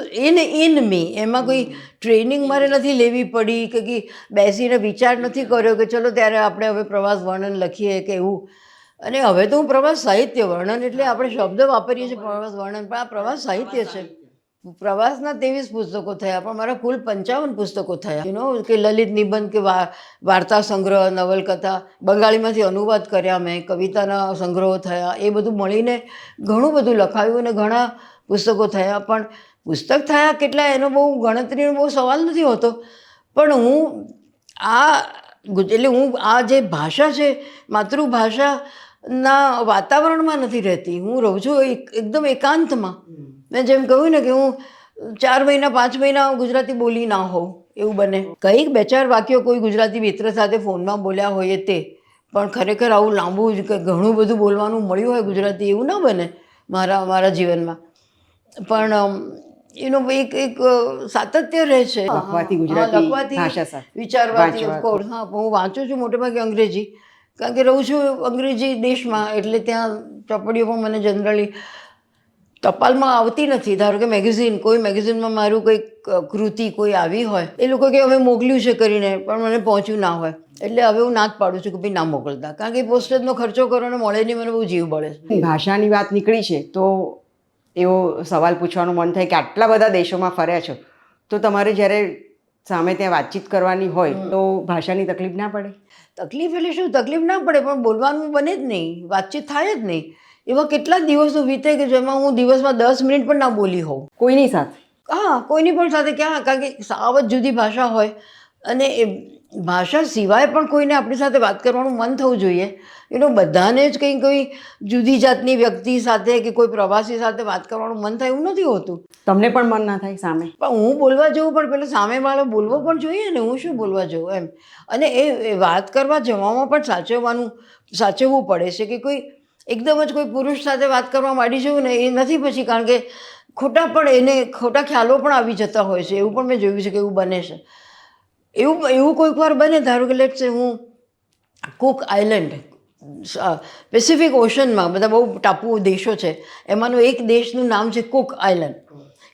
ઇન મી. એમાં કોઈ ટ્રેનિંગ મારે નથી લેવી પડી કે બેસીને વિચાર નથી કર્યો કે ચલો ત્યારે આપણે હવે પ્રવાસ વર્ણન લખીએ કે એવું. અને હવે તો હું પ્રવાસ સાહિત્ય વર્ણન, એટલે આપણે શબ્દ વાપરીએ છીએ પ્રવાસ વર્ણન, પણ આ પ્રવાસ સાહિત્ય છે. પ્રવાસના 23 પુસ્તકો થયા, પણ મારા કુલ 55 પુસ્તકો થયા. કે લલિત નિબંધ કે વાર્તા સંગ્રહ, નવલકથા, બંગાળીમાંથી અનુવાદ કર્યા મેં, કવિતાના સંગ્રહો થયા, એ બધું મળીને ઘણું બધું લખાયું અને ઘણા પુસ્તકો થયા. પણ પુસ્તક થયા કેટલા એનો બહુ ગણતરીનો બહુ સવાલ નથી હોતો. પણ હું આ જે ભાષા છે, માતૃભાષાના વાતાવરણમાં નથી રહેતી. હું રહું છું એકદમ એકાંતમાં. મેં જેમ કહ્યું ને કે હું 4 મહિના 5 મહિના ગુજરાતી બોલી ના હોઉં, એવું બને. કંઈક 2-4 વાક્યો કોઈ ગુજરાતી મિત્ર સાથે ફોનમાં બોલ્યા હોઈએ તે, પણ ખરેખર આવું લાંબુ જ ઘણું બધું બોલવાનું મળ્યું હોય ગુજરાતી, એવું ના બને મારા જીવનમાં. પણ એનું એક સાતત્ય રહે છે લખવાથી, ગુજરાતી ભાષા સાથે વિચારવાથી. ઓફકોર્સ, હા, હું વાંચું છું મોટેભાગે અંગ્રેજી, કારણ કે રહું છું અંગ્રેજી દેશમાં, એટલે ત્યાં ચોપડીઓ પણ મને જનરલી ટપાલમાં આવતી નથી. ધારો કે મેગેઝિન, કોઈ મેગેઝિનમાં મારું કંઈક કૃતિ કોઈ આવી હોય, એ લોકો કે અમે મોકલ્યું છે કરીને પણ મને પહોંચ્યું ના હોય, એટલે હવે હું ના જ પાડું છું કે ભાઈ ના મોકલતા, કારણ કે પોસ્ટેજનો ખર્ચો કરો ને મળે નહીં, મને બહુ જીવ બળે છે. ભાષાની વાત નીકળી છે તો એવો સવાલ પૂછવાનું મન થાય કે આટલા બધા દેશોમાં ફર્યા છો તો તમારે જ્યારે સામે ત્યાં વાતચીત કરવાની હોય તો ભાષાની તકલીફ ના પડે? તકલીફ એટલે શું, તકલીફ ના પડે પણ બોલવાનું બને જ નહીં, વાતચીત થાય જ નહીં. એવા કેટલા દિવસો વીતે કે જેમાં હું દિવસમાં 10 મિનિટ પણ ના બોલી હોઉં કોઈની સાથે. હા, કોઈની પણ સાથે ક્યાં, કારણ કે સાવ જ જુદી ભાષા હોય અને એ ભાષા સિવાય પણ કોઈને આપણી સાથે વાત કરવાનું મન થવું જોઈએ. બધાને જ કંઈ કોઈ જુદી જાતની વ્યક્તિ સાથે કે કોઈ પ્રવાસી સાથે વાત કરવાનું મન થાય એવું નથી હોતું. તમને પણ મન ના થાય સામે? પણ હું બોલવા જવું પણ પેલો સામેવાળો બોલવો પણ જોઈએ ને, હું શું બોલવા જવું એમ. અને એ વાત કરવા જવામાં પણ સાચવવું પડે છે કે કોઈ એકદમ જ કોઈ પુરુષ સાથે વાત કરવા માંડી જવું ને એ નથી પછી, કારણ કે ખોટા ખ્યાલો પણ આવી જતા હોય છે. એવું પણ મેં જોયું છે કે એવું બને છે. એવું કોઈક વાર બને. ધારો કે લેટ્સ સે હું કુક આઇલેન્ડ, પેસિફિક ઓશનમાં બધા બહુ ટાપુ દેશો છે, એમાંનું એક દેશનું નામ છે કુક આઇલેન્ડ,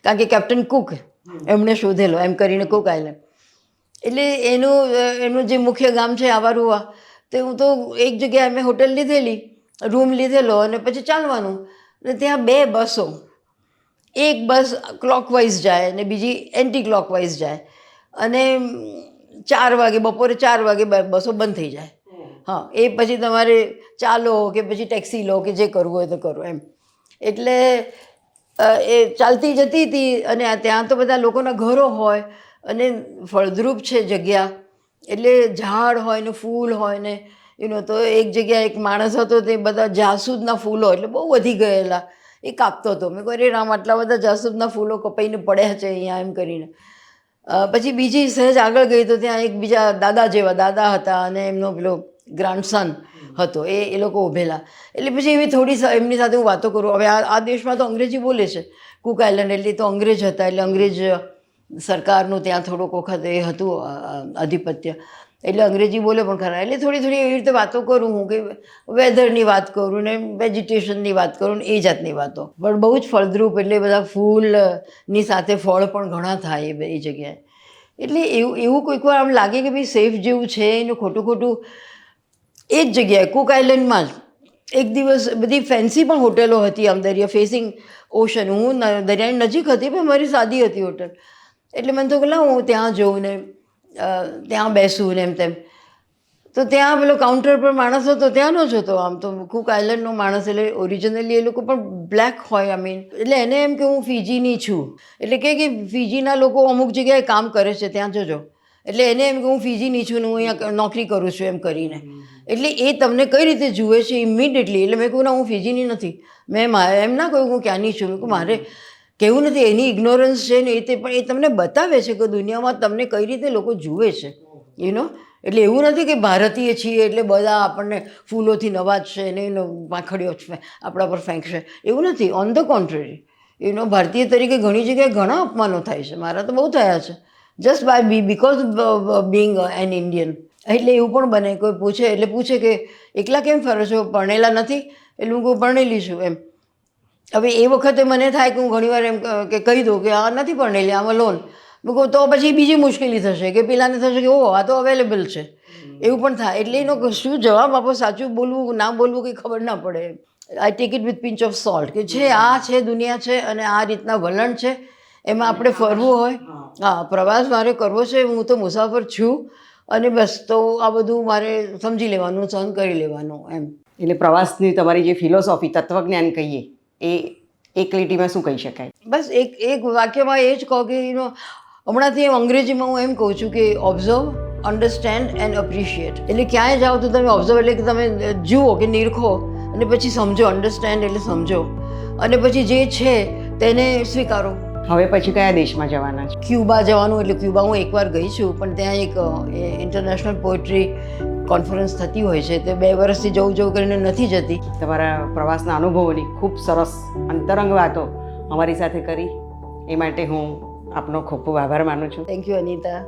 કારણ કે કેપ્ટન કુક એમણે શોધેલો એમ કરીને કુક આઇલેન્ડ. એટલે એનું જે મુખ્ય ગામ છે આવારુવા, તે હું તો એક જગ્યાએ અમે હોટલ લીધેલી, રૂમ લીધેલો અને પછી ચાલવાનું. અને ત્યાં 2 બસો, એક બસ ક્લોકવાઇઝ જાય અને બીજી એન્ટી ક્લોકવાઇઝ જાય, અને 4 વાગે, બપોરે 4 વાગે બસો બંધ થઈ જાય. હા, એ પછી તમારે ચાલો કે પછી ટેક્સી લો કે જે કરવું હોય તો કરો એમ. એટલે એ ચાલતી જતી હતી અને ત્યાં તો બધા લોકોના ઘરો હોય અને ફળદ્રુપ છે જગ્યા, એટલે ઝાડ હોય ને ફૂલ હોય ને તો એક જગ્યાએ એક માણસ હતો, તે બધા જાસૂદના ફૂલો એટલે બહુ વધી ગયેલા એ કાપતો હતો. મેં કહ્યું અરે રામ, આટલા બધા જાસૂદના ફૂલો કપાઈને પડ્યા છે અહીંયા એમ કરીને. પછી બીજી સહેજ આગળ ગઈ તો ત્યાં એક બીજા દાદા હતા અને એમનો પેલો ગ્રાન્ડસન હતો, એ લોકો ઊભેલા. એટલે પછી એવી થોડી એમની સાથે હું વાતો કરું. હવે આ દેશમાં તો અંગ્રેજી બોલે છે, કુક આઇલેન્ડ એટલે તો અંગ્રેજ હતા, એટલે અંગ્રેજ સરકારનું ત્યાં થોડુંક વખત એ હતું આધિપત્ય, એટલે અંગ્રેજી બોલે પણ ખરા. એટલે થોડી એવી રીતે વાતો કરું હું, કે વેધરની વાત કરું ને વેજીટેશનની વાત કરું ને એ જાતની વાતો. પણ બહુ જ ફળદ્રુપ, એટલે બધા ફૂલની સાથે ફળ પણ ઘણા થાય એ જગ્યાએ. એટલે એવું કોઈક વાર આમ લાગે કે ભાઈ સેફ જેવું છે એનું ખોટું એ જ જગ્યાએ કુક આઇલેન્ડમાં જ એક દિવસ બધી ફેન્સી પણ હોટેલો હતી આમ દરિયા ફેસિંગ ઓશન. હું દરિયાની નજીક હતી પણ મારી સાદી હતી હોટલ. એટલે મને તો કે હું ત્યાં જઉં ને ત્યાં બેસું ને એમ તેમ. તો ત્યાં પેલો કાઉન્ટર પર માણસ હતો, ત્યાંનો જ હતો. આમ તો કુક આઇલેન્ડનો માણસ, એટલે ઓરિજિનલી એ લોકો પણ બ્લેક હોય, એટલે એને એમ કે હું ફિજીની છું. એટલે કે ફિજીના લોકો અમુક જગ્યાએ કામ કરે છે ત્યાં જજો, એટલે એને એમ કે હું ફિજીની છું ને હું અહીંયા નોકરી કરું છું એમ કરીને. એટલે એ તમને કઈ રીતે જુએ છે ઇમિડિયેટલી. એટલે મેં કહ્યું ના, હું ફિજીની નથી. મેં એમ ના કહ્યું હું ક્યાંની છું. મેં કહું મારે કહેવું નથી, એની ઇગ્નોરન્સ છે ને પણ એ તમને બતાવે છે કે દુનિયામાં તમને કઈ રીતે લોકો જુએ છે. એટલે એવું નથી કે ભારતીય છીએ એટલે બધા આપણને ફૂલોથી નવાજશે ને પાંખડીઓ આપણા પર ફેંકશે, એવું નથી. ઓન ધ કોન્ટ્રરી, ભારતીય તરીકે ઘણી જગ્યાએ ઘણા અપમાનો થાય છે. મારા તો બહુ થયા છે, just because Bing N Indian. એટલે એવું પણ બને, કોઈ પૂછે એટલે પૂછે કે એકલા કેમ ફરો છો, ભણેલા નથી? એટલે હું ભણેલી છું એમ. હવે એ વખતે મને થાય કે હું ઘણીવાર એમ કે કહી દઉં કે આ નથી ભણેલી, આમાં લોન. મેં કહું તો પછી બીજી મુશ્કેલી થશે કે પેલાને થશે કે ઓહ આ તો અવેલેબલ છે, એવું પણ થાય. એટલે એનો શું જવાબ આપો, સાચું બોલવું ના બોલવું કંઈ ખબર ના પડે. I take it with pinch of salt, કે છે આ છે દુનિયા છે અને આ રીતના વલણ છે, એમાં આપણે ફરવું હોય. હા, પ્રવાસ મારે કરવો છે, હું તો મુસાફર છું અને બસ. તો આ બધું મારે સમજી લેવાનું, સહન કરી લેવાનું એમ. એટલે પ્રવાસની તમારી જે ફિલોસોફી, તત્વજ્ઞાન કહીએ, એ એક લીટીમાં શું કહી શકાય? બસ એક વાક્યમાં એ જ કહો કે હમણાંથી અંગ્રેજીમાં હું એમ કહું છું કે ઓબ્ઝર્વ, અન્ડરસ્ટેન્ડ એન્ડ અપ્રિશિએટ. એટલે ક્યાંય જાઓ તો તમે ઓબ્ઝર્વ એટલે કે તમે જુઓ કે નિરખો અને પછી સમજો. અન્ડરસ્ટેન્ડ એટલે સમજો અને પછી જે છે તેને સ્વીકારો. હવે પછી કયા દેશમાં જવાના છે? ક્યુબા જવાનું. એટલે ક્યુબા હું એકવાર ગઈ છું, પણ ત્યાં એક ઇન્ટરનેશનલ પોએટ્રી કોન્ફરન્સ થતી હોય છે, તે 2 વર્ષથી જવું કરીને નથી જતી. તમારા પ્રવાસના અનુભવોની ખૂબ સરસ અંતરંગ વાતો અમારી સાથે કરી, એ માટે હું આપનો ખૂબ ખૂબ આભાર માનું છું. Thank you Anita.